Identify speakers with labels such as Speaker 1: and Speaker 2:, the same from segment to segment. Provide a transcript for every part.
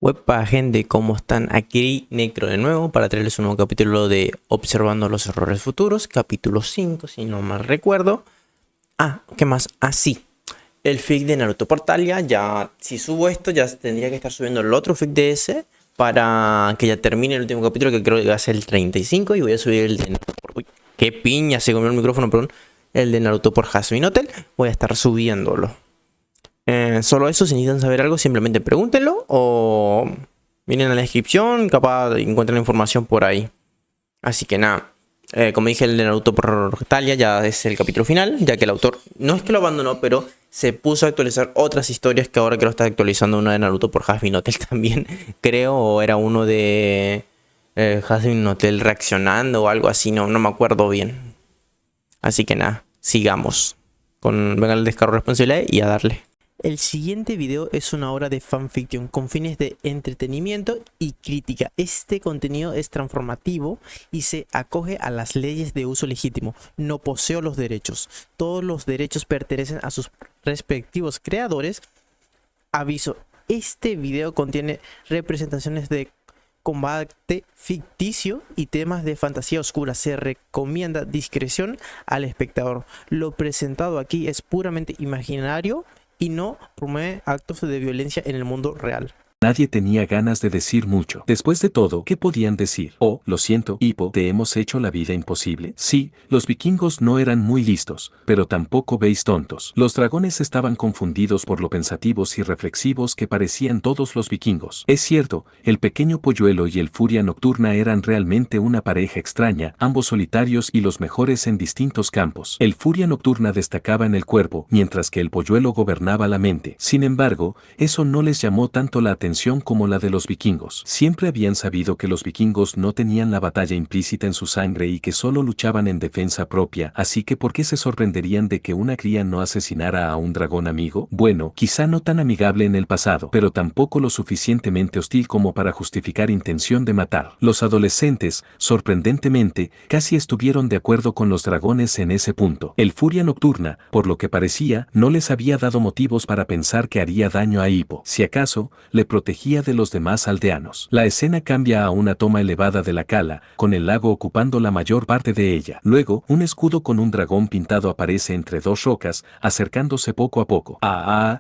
Speaker 1: Wepa gente, ¿cómo están? Aquí Necro de nuevo para traerles un nuevo capítulo de Observando los Errores Futuros, capítulo 5 si no mal recuerdo. ¿Qué más? Sí, el fic de Naruto Portalia, ya si subo esto ya tendría que estar subiendo el otro fic de ese para que ya termine el último capítulo, que creo que va a ser el 35, y voy a subir el de Naruto por... Uy, qué piña, se comió el micrófono, perdón. El de Naruto por Jasmine Hotel, voy a estar subiéndolo. Solo eso, si necesitan saber algo, simplemente pregúntenlo o miren en la descripción, capaz encuentran información por ahí. Así que nada, como dije, el de Naruto por Talia ya es el capítulo final, ya que el autor no es que lo abandonó, pero se puso a actualizar otras historias, que ahora que lo está actualizando una de Naruto por Jasmine Hotel también, creo, o era uno de Jasmine Hotel reaccionando o algo así, no me acuerdo bien. Así que nada, sigamos. Venga el descargo de responsabilidad y a darle. El siguiente video es una obra de fanfiction con fines de entretenimiento y crítica. Este contenido es transformativo y se acoge a las leyes de uso legítimo. No poseo los derechos. Todos los derechos pertenecen a sus respectivos creadores. Aviso, este video contiene representaciones de combate ficticio y temas de fantasía oscura. Se recomienda discreción al espectador. Lo presentado aquí es puramente imaginario y no promueve actos de violencia en el mundo real.
Speaker 2: Nadie tenía ganas de decir mucho. Después de todo, ¿qué podían decir? Oh, lo siento, Hippo, ¿te hemos hecho la vida imposible? Sí, los vikingos no eran muy listos, pero tampoco veis tontos. Los dragones estaban confundidos por lo pensativos y reflexivos que parecían todos los vikingos. Es cierto, el pequeño polluelo y el furia nocturna eran realmente una pareja extraña, ambos solitarios y los mejores en distintos campos. El furia nocturna destacaba en el cuerpo, mientras que el polluelo gobernaba la mente. Sin embargo, eso no les llamó tanto la atención como la de los vikingos. Siempre habían sabido que los vikingos no tenían la batalla implícita en su sangre y que solo luchaban en defensa propia, así que ¿por qué se sorprenderían de que una cría no asesinara a un dragón amigo? Bueno, quizá no tan amigable en el pasado, pero tampoco lo suficientemente hostil como para justificar intención de matar. Los adolescentes, sorprendentemente, casi estuvieron de acuerdo con los dragones en ese punto. El furia nocturna, por lo que parecía, no les había dado motivos para pensar que haría daño a Hippo. Si acaso, le protegía de los demás aldeanos. La escena cambia a una toma elevada de la cala, con el lago ocupando la mayor parte de ella. Luego, un escudo con un dragón pintado aparece entre dos rocas, acercándose poco a poco.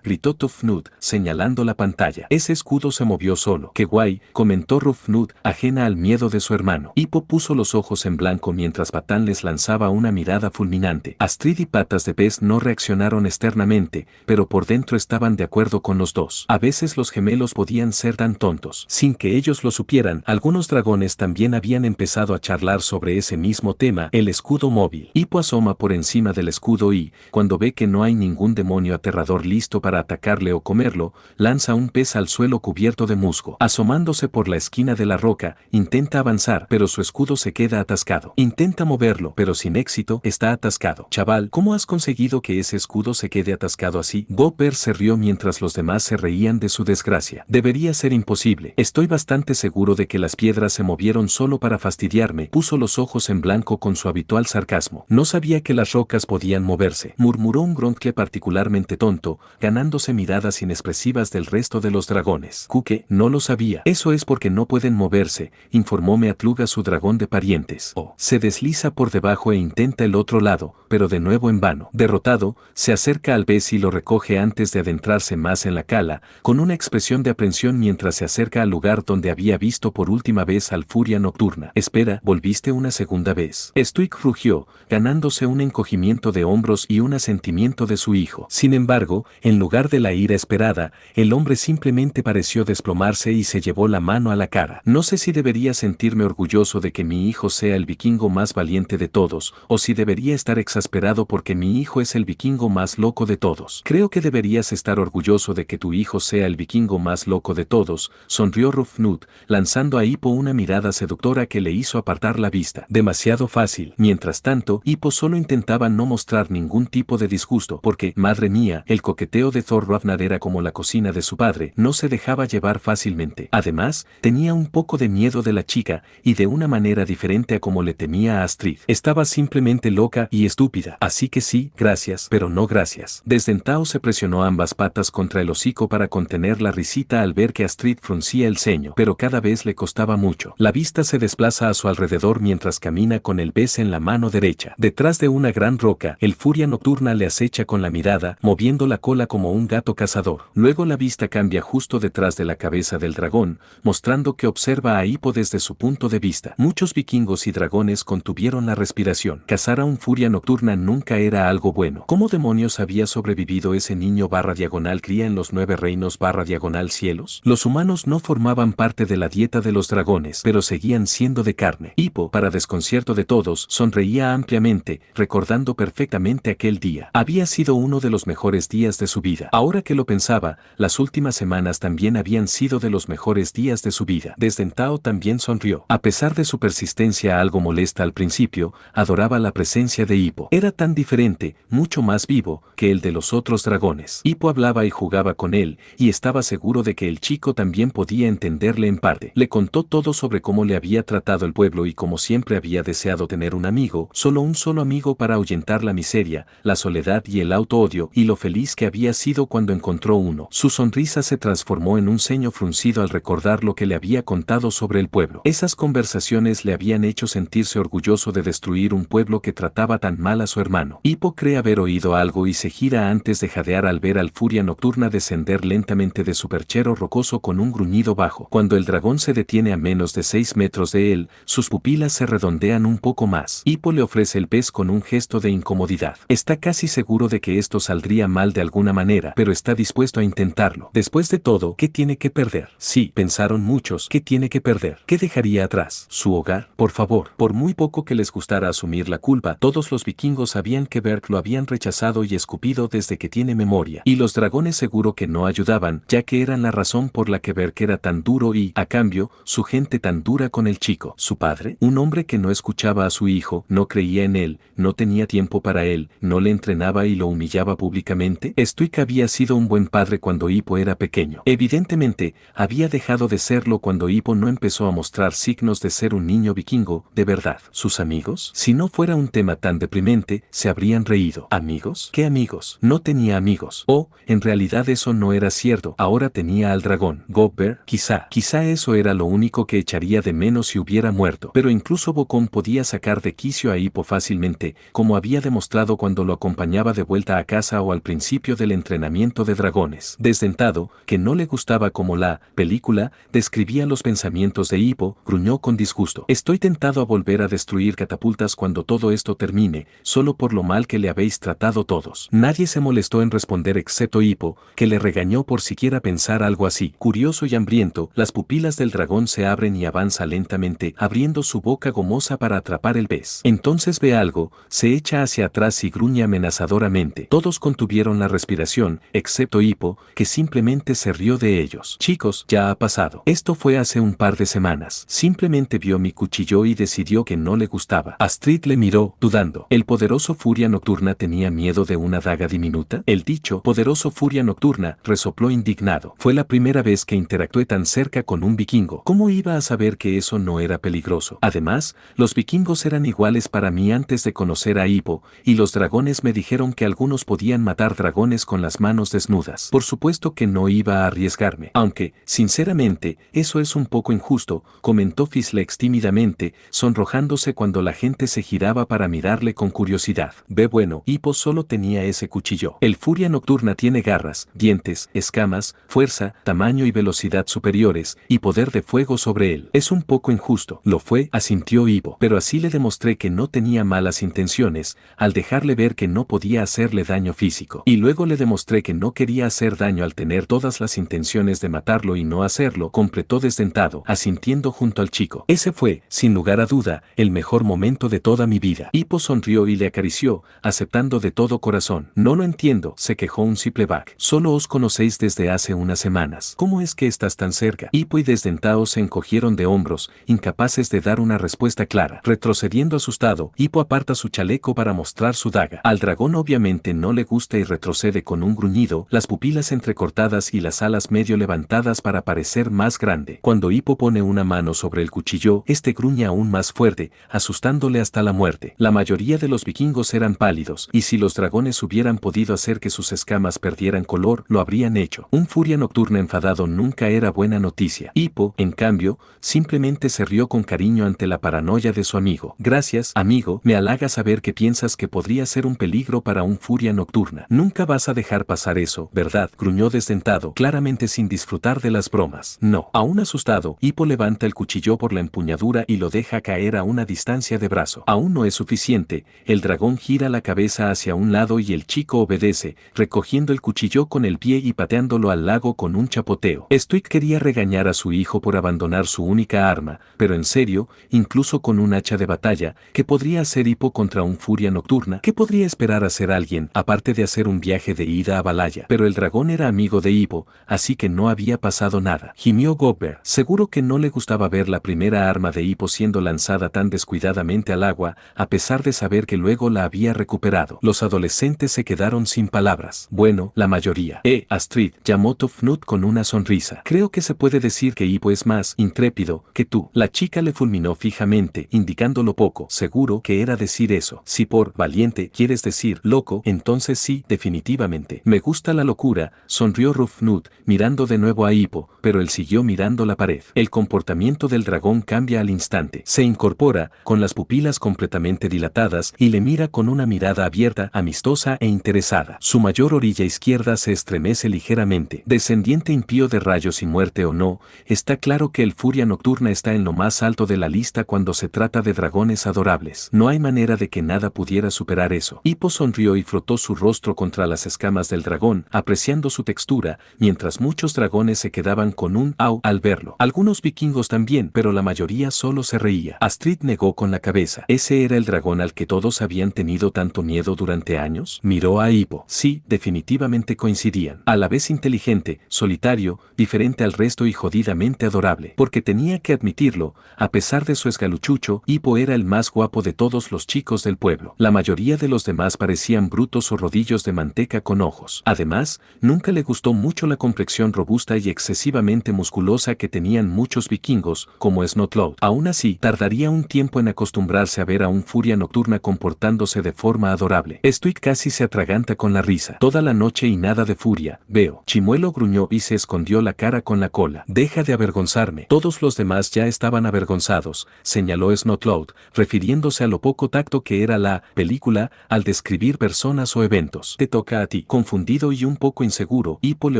Speaker 2: Gritó Tufnud, señalando la pantalla. Ese escudo se movió solo. ¡Qué guay!, comentó Rufnud, ajena al miedo de su hermano. Hippo puso los ojos en blanco mientras Patán les lanzaba una mirada fulminante. Astrid y Patas de Pez no reaccionaron externamente, pero por dentro estaban de acuerdo con los dos. A veces los gemelos podían ser tan tontos. Sin que ellos lo supieran, algunos dragones también habían empezado a charlar sobre ese mismo tema, el escudo móvil. Hippo asoma por encima del escudo y, cuando ve que no hay ningún demonio aterrador listo para atacarle o comerlo, lanza un pez al suelo cubierto de musgo. Asomándose por la esquina de la roca, intenta avanzar, pero su escudo se queda atascado. Intenta moverlo, pero sin éxito, está atascado. Chaval, ¿cómo has conseguido que ese escudo se quede atascado así? Gopper se rió mientras los demás se reían de su desgracia. Debería ser imposible. Estoy bastante seguro de que las piedras se movieron solo para fastidiarme. Puso los ojos en blanco con su habitual sarcasmo. No sabía que las rocas podían moverse. Murmuró un Gronkle particularmente tonto, ganándose miradas inexpresivas del resto de los dragones. Kuke, no lo sabía. Eso es porque no pueden moverse, informó Meatluga, su dragón de parientes. Se desliza por debajo e intenta el otro lado, pero de nuevo en vano. Derrotado, se acerca al pez y lo recoge antes de adentrarse más en la cala, con una expresión de aprensión mientras se acerca al lugar donde había visto por última vez al furia nocturna. Espera, ¿volviste una segunda vez? Stuik rugió, ganándose un encogimiento de hombros y un asentimiento de su hijo. Sin embargo, en lugar de la ira esperada, el hombre simplemente pareció desplomarse y se llevó la mano a la cara. No sé si debería sentirme orgulloso de que mi hijo sea el vikingo más valiente de todos, o si debería estar exasperado porque mi hijo es el vikingo más loco de todos. Creo que deberías estar orgulloso de que tu hijo sea el vikingo más loco de todos, sonrió Rufnud, lanzando a Hippo una mirada seductora que le hizo apartar la vista. Demasiado fácil. Mientras tanto, Hippo solo intentaba no mostrar ningún tipo de disgusto, porque, madre mía, el coqueteo de Thor Ravnar era como la cocina de su padre, no se dejaba llevar fácilmente. Además, tenía un poco de miedo de la chica, y de una manera diferente a como le temía a Astrid. Estaba simplemente loca y estúpida. Así que sí, gracias, pero no gracias. Desdentado se presionó ambas patas contra el hocico para contener la risita ira al ver que Astrid fruncía el ceño, pero cada vez le costaba mucho. La vista se desplaza a su alrededor mientras camina con el pez en la mano derecha. Detrás de una gran roca, el furia nocturna le acecha con la mirada, moviendo la cola como un gato cazador. Luego la vista cambia justo detrás de la cabeza del dragón, mostrando que observa a Hippo desde su punto de vista. Muchos vikingos y dragones contuvieron la respiración. Cazar a un furia nocturna nunca era algo bueno. ¿Cómo demonios había sobrevivido ese niño /diagonal cría en los 9 reinos /diagonal cielos? Los humanos no formaban parte de la dieta de los dragones, pero seguían siendo de carne. Hippo, para desconcierto de todos, sonreía ampliamente, recordando perfectamente aquel día. Había sido uno de los mejores días de su vida. Ahora que lo pensaba, las últimas semanas también habían sido de los mejores días de su vida. Desdentado también sonrió. A pesar de su persistencia algo molesta al principio, adoraba la presencia de Hippo. Era tan diferente, mucho más vivo, que el de los otros dragones. Hippo hablaba y jugaba con él, y estaba seguro de que el chico también podía entenderle en parte. Le contó todo sobre cómo le había tratado el pueblo y cómo siempre había deseado tener un amigo, solo un solo amigo para ahuyentar la miseria, la soledad y el auto-odio, y lo feliz que había sido cuando encontró uno. Su sonrisa se transformó en un ceño fruncido al recordar lo que le había contado sobre el pueblo. Esas conversaciones le habían hecho sentirse orgulloso de destruir un pueblo que trataba tan mal a su hermano. Hippo cree haber oído algo y se gira antes de jadear al ver al furia nocturna descender lentamente de su perchero rocoso con un gruñido bajo. Cuando el dragón se detiene a menos de 6 metros de él, sus pupilas se redondean un poco más. Hippo le ofrece el pez con un gesto de incomodidad. Está casi seguro de que esto saldría mal de alguna manera, pero está dispuesto a intentarlo. Después de todo, ¿qué tiene que perder? Sí, pensaron muchos, ¿qué tiene que perder? ¿Qué dejaría atrás? ¿Su hogar? Por favor, por muy poco que les gustara asumir la culpa, todos los vikingos sabían que Berk lo habían rechazado y escupido desde que tiene memoria. Y los dragones seguro que no ayudaban, ya que eran la razón por la que Berk era tan duro y, a cambio, su gente tan dura con el chico. Su padre, un hombre que no escuchaba a su hijo, no creía en él, no tenía tiempo para él, no le entrenaba y lo humillaba públicamente. Stuik había sido un buen padre cuando Hippo era pequeño. Evidentemente, había dejado de serlo cuando Hippo no empezó a mostrar signos de ser un niño vikingo, de verdad. ¿Sus amigos? Si no fuera un tema tan deprimente, se habrían reído. ¿Amigos? ¿Qué amigos? No tenía amigos. Oh, en realidad eso no era cierto. Ahora tenía al dragón. Gobber, quizá eso era lo único que echaría de menos si hubiera muerto. Pero incluso Bocón podía sacar de quicio a Hippo fácilmente, como había demostrado cuando lo acompañaba de vuelta a casa o al principio del entrenamiento de dragones. Desdentado, que no le gustaba como la película describía los pensamientos de Hippo, gruñó con disgusto. Estoy tentado a volver a destruir catapultas cuando todo esto termine, solo por lo mal que le habéis tratado todos. Nadie se molestó en responder excepto Hippo, que le regañó por siquiera pensar algo así. Curioso y hambriento, las pupilas del dragón se abren y avanza lentamente, abriendo su boca gomosa para atrapar el pez. Entonces ve algo, se echa hacia atrás y gruñe amenazadoramente. Todos contuvieron la respiración, excepto Hippo, que simplemente se rió de ellos. Chicos, ya ha pasado. Esto fue hace un par de semanas. Simplemente vio mi cuchillo y decidió que no le gustaba. Astrid le miró, dudando. ¿El poderoso furia nocturna tenía miedo de una daga diminuta? El dicho, poderoso furia nocturna, resopló indignado. Fue la primera vez que interactué tan cerca con un vikingo. ¿Cómo iba a saber que eso no era peligroso? Además, los vikingos eran iguales para mí antes de conocer a Hippo, y los dragones me dijeron que algunos podían matar dragones con las manos desnudas. Por supuesto que no iba a arriesgarme. Aunque, sinceramente, eso es un poco injusto, comentó Fislex tímidamente, sonrojándose cuando la gente se giraba para mirarle con curiosidad. Ve bueno, Hippo solo tenía ese cuchillo. El furia nocturna tiene garras, dientes, escamas, fuerza, tamaño y velocidad superiores, y poder de fuego sobre él. Es un poco injusto. Lo fue, asintió Hippo. Pero así le demostré que no tenía malas intenciones, al dejarle ver que no podía hacerle daño físico. Y luego le demostré que no quería hacer daño al tener todas las intenciones de matarlo y no hacerlo, completó desdentado, asintiendo junto al chico. Ese fue, sin lugar a duda, el mejor momento de toda mi vida. Hippo sonrió y le acarició, aceptando de todo corazón. No lo entiendo, se quejó un Simpleback. Solo os conocéis desde hace unas semanas. ¿Cómo es que estás tan cerca? Hippo y Desdentado se encogieron de hombros, incapaces de dar una respuesta clara. Retrocediendo asustado, Hippo aparta su chaleco para mostrar su daga. Al dragón obviamente no le gusta y retrocede con un gruñido, las pupilas entrecortadas y las alas medio levantadas para parecer más grande. Cuando Hippo pone una mano sobre el cuchillo, este gruñe aún más fuerte, asustándole hasta la muerte. La mayoría de los vikingos eran pálidos, y si los dragones hubieran podido hacer que sus escamas perdieran color, lo habrían hecho. Un furia nocturna nocturna enfadado nunca era buena noticia. Hippo, en cambio, simplemente se rió con cariño ante la paranoia de su amigo. Gracias, amigo, me halaga saber que piensas que podría ser un peligro para un furia nocturna. Nunca vas a dejar pasar eso, ¿verdad? Gruñó desdentado, claramente sin disfrutar de las bromas. No. Aún asustado, Hippo levanta el cuchillo por la empuñadura y lo deja caer a una distancia de brazo. Aún no es suficiente, el dragón gira la cabeza hacia un lado y el chico obedece, recogiendo el cuchillo con el pie y pateándolo al lago con un chapoteo. Stuart quería regañar a su hijo por abandonar su única arma, pero en serio, incluso con un hacha de batalla, ¿qué podría hacer Hippo contra un furia nocturna? ¿Qué podría esperar hacer alguien, aparte de hacer un viaje de ida a Valhalla? Pero el dragón era amigo de Hippo, así que no había pasado nada. Gimió Gobber. Seguro que no le gustaba ver la primera arma de Hippo siendo lanzada tan descuidadamente al agua, a pesar de saber que luego la había recuperado. Los adolescentes se quedaron sin palabras. Bueno, la mayoría. Astrid, llamó Tufnut con una sonrisa. Creo que se puede decir que Hippo es más intrépido que tú. La chica le fulminó fijamente, indicando lo poco seguro que era decir eso. Si por valiente quieres decir loco, entonces sí, definitivamente. Me gusta la locura, sonrió Tufnut, mirando de nuevo a Hippo, pero él siguió mirando la pared. El comportamiento del dragón cambia al instante. Se incorpora, con las pupilas completamente dilatadas, y le mira con una mirada abierta, amistosa e interesada. Su mayor orilla izquierda se estremece ligeramente. Descendiente impío de rayos y muerte o no, está claro que el furia nocturna está en lo más alto de la lista cuando se trata de dragones adorables. No hay manera de que nada pudiera superar eso. Hippo sonrió y frotó su rostro contra las escamas del dragón, apreciando su textura, mientras muchos dragones se quedaban con un au al verlo. Algunos vikingos también, pero la mayoría solo se reía. Astrid negó con la cabeza. ¿Ese era el dragón al que todos habían tenido tanto miedo durante años? Miró a Hippo. Sí, definitivamente coincidían. A la vez inteligente, solitario, diferente al resto y jodidamente adorable. Porque tenía que admitirlo, a pesar de su esgaluchucho, Hippo era el más guapo de todos los chicos del pueblo. La mayoría de los demás parecían brutos o rodillos de manteca con ojos. Además, nunca le gustó mucho la complexión robusta y excesivamente musculosa que tenían muchos vikingos, como Snotlout. Aún así, tardaría un tiempo en acostumbrarse a ver a un furia nocturna comportándose de forma adorable. Stuart casi se atraganta con la risa. Toda la noche y nada de furia, veo. Chimuelo gruñó y se escondió la cara con la cola. Deja de avergonzarme. Todos los demás ya estaban avergonzados, señaló Snotlout, refiriéndose a lo poco tacto que era la película al describir personas o eventos. Te toca a ti. Confundido y un poco inseguro, Hippo le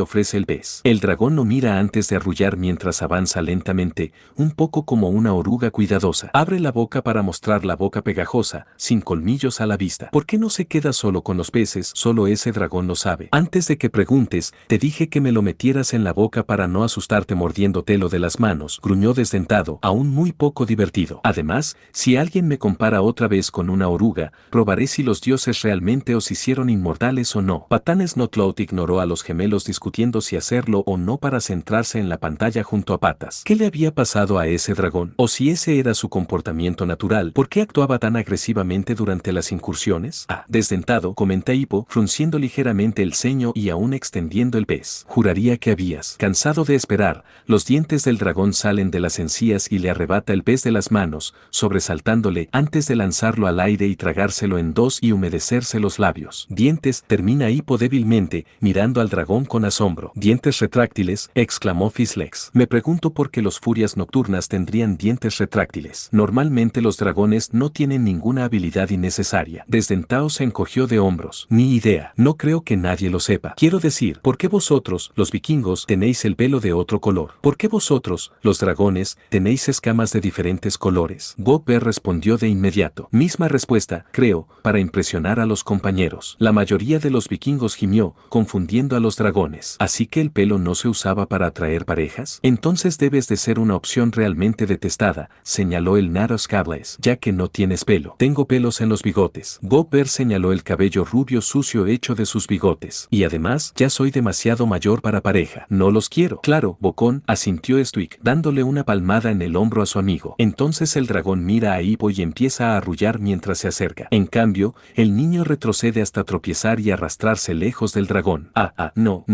Speaker 2: ofrece el pez. El dragón lo mira antes de arrullar mientras avanza lentamente, un poco como una oruga cuidadosa. Abre la boca para mostrar la boca pegajosa, sin colmillos a la vista. ¿Por qué no se queda solo con los peces? Solo ese dragón lo sabe. Antes de que preguntes, te dije que me lo metieras en la boca para no asustarte mordiéndotelo de las manos, gruñó desdentado, aún muy poco divertido. Además, si alguien me compara otra vez con una oruga, probaré si los dioses realmente os hicieron inmortales o no. Patán Snotlout ignoró a los gemelos discutiendo si hacerlo o no para centrarse en la pantalla junto a Patas. ¿Qué le había pasado a ese dragón? O si ese era su comportamiento natural, ¿por qué actuaba tan agresivamente durante las incursiones? Desdentado, comenta Hippo, frunciendo ligeramente el ceño y aún extendiendo el pez. Juraría que habías. Cansado de esperar, los dientes del dragón salen de las encías y le arrebata el pez de las manos, sobresaltándole antes de lanzarlo al aire y tragárselo en dos y humedecerse los labios. Dientes, termina Hippo débilmente, mirando al dragón con asombro. Dientes retráctiles, exclamó Fislex. Me pregunto por qué los furias nocturnas tendrían dientes retráctiles. Normalmente los dragones no tienen ninguna habilidad innecesaria. Desdentado se encogió de hombros. Ni idea. No creo que nadie lo sepa. Quiero decir, ¿por qué vosotros, los vikingos, tenéis el pelo de otro color? ¿Por qué vosotros, los dragones, tenéis escamas de diferentes colores? Gobber respondió de inmediato. Misma respuesta, creo, para impresionar a los compañeros. La mayoría de los vikingos gimió, confundiendo a los dragones. ¿Así que el pelo no se usaba para atraer parejas? Entonces debes de ser una opción realmente detestada, señaló el Naros Cables, ya que no tienes pelo. Tengo pelos en los bigotes. Gobber señaló el cabello rubio sucio hecho de sus bigotes. Y además, ya soy demasiado mayor para pareja. No los quiero. Claro, bocón, asintió Stuart, dándole una palmada en el hombro a su amigo. Entonces el dragón mira a Hippo y empieza a arrullar mientras se acerca. En cambio, el niño retrocede hasta tropezar y arrastrarse lejos del dragón. No.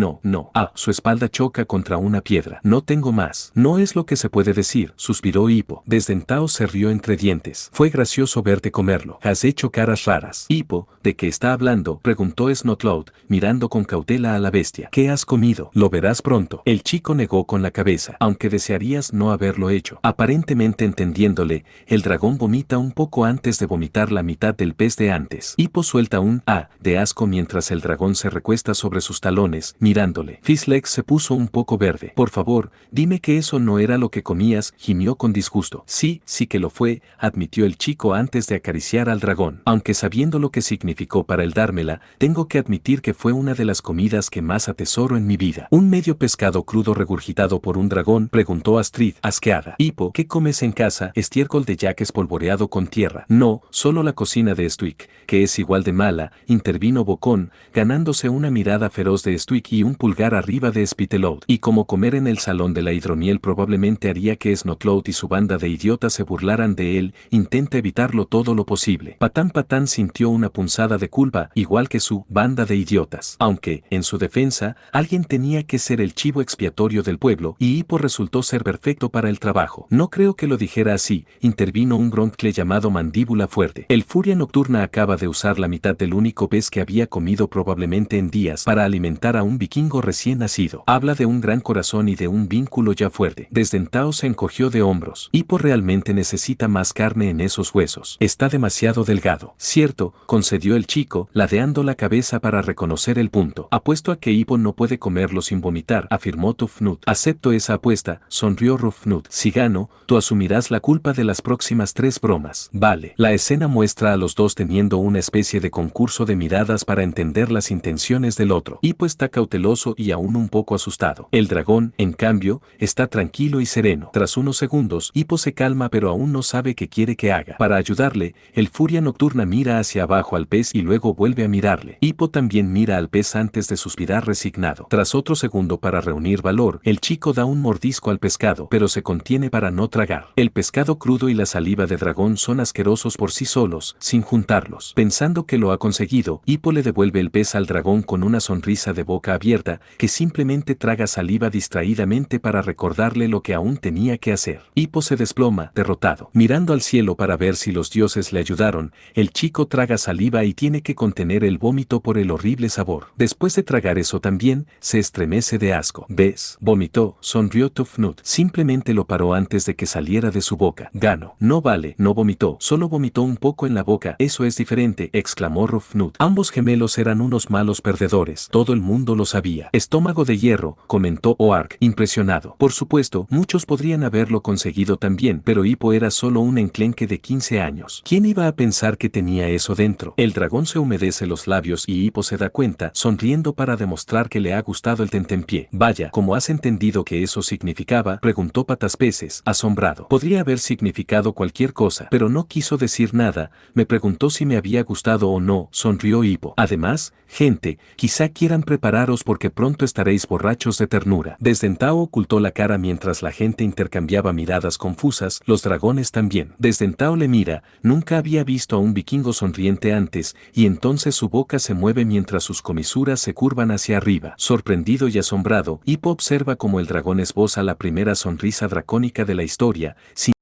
Speaker 2: Su espalda choca contra una piedra. No tengo más. No es lo que se puede decir, suspiró Hippo. Desdentado se rió entre dientes. Fue gracioso verte comerlo. Has hecho caras raras. Hippo, ¿de qué está hablando?, preguntó Snotlout, mirando con cautela a la bestia. ¿Qué has comido? Lo Lo verás pronto. El chico negó con la cabeza, aunque desearías no haberlo hecho. Aparentemente entendiéndole, el dragón vomita un poco antes de vomitar la mitad del pez de antes. Hippo suelta un "ah" de asco mientras el dragón se recuesta sobre sus talones, mirándole. Fishlegs se puso un poco verde. Por favor, dime que eso no era lo que comías, gimió con disgusto. Sí, sí que lo fue, admitió el chico antes de acariciar al dragón. Aunque sabiendo lo que significó para él dármela, tengo que admitir que fue una de las comidas que más atesoro en mi vida. ¿Un medio pescado crudo regurgitado por un dragón?, preguntó Astrid, asqueada. Hippo, ¿qué comes en casa? Estiércol de yak espolvoreado con tierra. No, solo la cocina de Stuik, que es igual de mala, intervino Bocón, ganándose una mirada feroz de Stuik y un pulgar arriba de Spitaloud. Y como comer en el salón de la hidromiel probablemente haría que Snotloud y su banda de idiotas se burlaran de él, intenta evitarlo todo lo posible. Patán Patán sintió una punzada de culpa, igual que su banda de idiotas. Aunque, en su defensa, alguien tenía que ser el chivo expiatorio del pueblo, y Hippo resultó ser perfecto para el trabajo. No creo que lo dijera así, intervino un Gronkle llamado Mandíbula Fuerte. El Furia Nocturna acaba de usar la mitad del único pez que había comido probablemente en días para alimentar a un vikingo recién nacido. Habla de un gran corazón y de un vínculo ya fuerte. Desdentado se encogió de hombros. Hippo realmente necesita más carne en esos huesos. Está demasiado delgado. Cierto, concedió el chico, ladeando la cabeza para reconocer el punto. Apuesto a que Hippo no puede comerlo sin vomitar, afirmó Tufnut. Acepto esa apuesta, sonrió Rufnut. Si gano, tú asumirás la culpa de las próximas 3 bromas. Vale. La escena muestra a los dos teniendo una especie de concurso de miradas para entender las intenciones del otro. Hippo está cauteloso y aún un poco asustado. El dragón, en cambio, está tranquilo y sereno. Tras unos segundos, Hippo se calma pero aún no sabe qué quiere que haga. Para ayudarle, el Furia Nocturna mira hacia abajo al pez y luego vuelve a mirarle. Hippo también mira al pez antes de suspirar resignado. Tras otro segundo para reunir valor, el chico da un mordisco al pescado, pero se contiene para no tragar. El pescado crudo y la saliva de dragón son asquerosos por sí solos, sin juntarlos. Pensando que lo ha conseguido, Hippo le devuelve el pez al dragón con una sonrisa de boca abierta, que simplemente traga saliva distraídamente para recordarle lo que aún tenía que hacer. Hippo se desploma, derrotado. Mirando al cielo para ver si los dioses le ayudaron, el chico traga saliva y tiene que contener el vómito por el horrible sabor. Después de tragar eso también, se estremece de asco. ¿Ves? Vomitó, sonrió Tufnut. Simplemente lo paró antes de que saliera de su boca. Gano. No vale, no vomitó, solo vomitó un poco en la boca. Eso es diferente, exclamó Rufnut. Ambos gemelos eran unos malos perdedores. Todo el mundo lo sabía. Estómago de hierro, comentó Oark, impresionado. Por supuesto, muchos podrían haberlo conseguido también, pero Hippo era solo un enclenque de 15 años. ¿Quién iba a pensar que tenía eso dentro? El dragón se humedece los labios y Hippo se da cuenta, sonriendo para demostrar que le ha gustado el tentempié. Vaya, ¿cómo has entendido que eso significaba?, preguntó Pataspeces, asombrado. Podría haber significado cualquier cosa, pero no quiso decir nada. Me preguntó si me había gustado o no, sonrió Hippo. Además, gente, quizá quieran prepararos porque pronto estaréis borrachos de ternura. Desdentado ocultó la cara mientras la gente intercambiaba miradas confusas, los dragones también. Desdentado le mira, nunca había visto a un vikingo sonriente antes, y entonces su boca se mueve mientras sus comisuras se curvan hacia arriba. Sorprendido y asombrado, Hippo observa cómo el dragón esboza la primera sonrisa dracónica de la historia.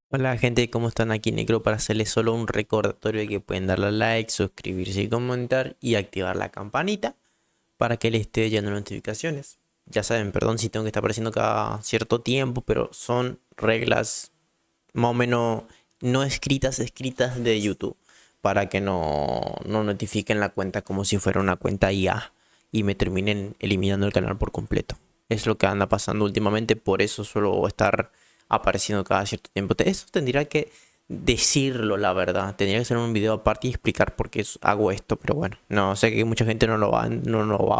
Speaker 1: Hola gente, ¿cómo están? Aquí Necro para hacerles solo un recordatorio de que pueden darle a like, suscribirse y comentar y activar la campanita para que les esté llegando notificaciones. Ya saben, perdón si tengo que estar apareciendo cada cierto tiempo, pero son reglas más o menos no escritas de YouTube para que no notifiquen la cuenta como si fuera una cuenta IA y me terminen eliminando el canal por completo. Es lo que anda pasando últimamente, por eso suelo estar apareciendo cada cierto tiempo. Eso tendría que decirlo, la verdad. Tendría que hacer un video aparte y explicar por qué hago esto. Pero bueno, no sé que mucha gente no lo va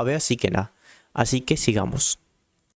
Speaker 1: a ver, así que nada. Así que sigamos.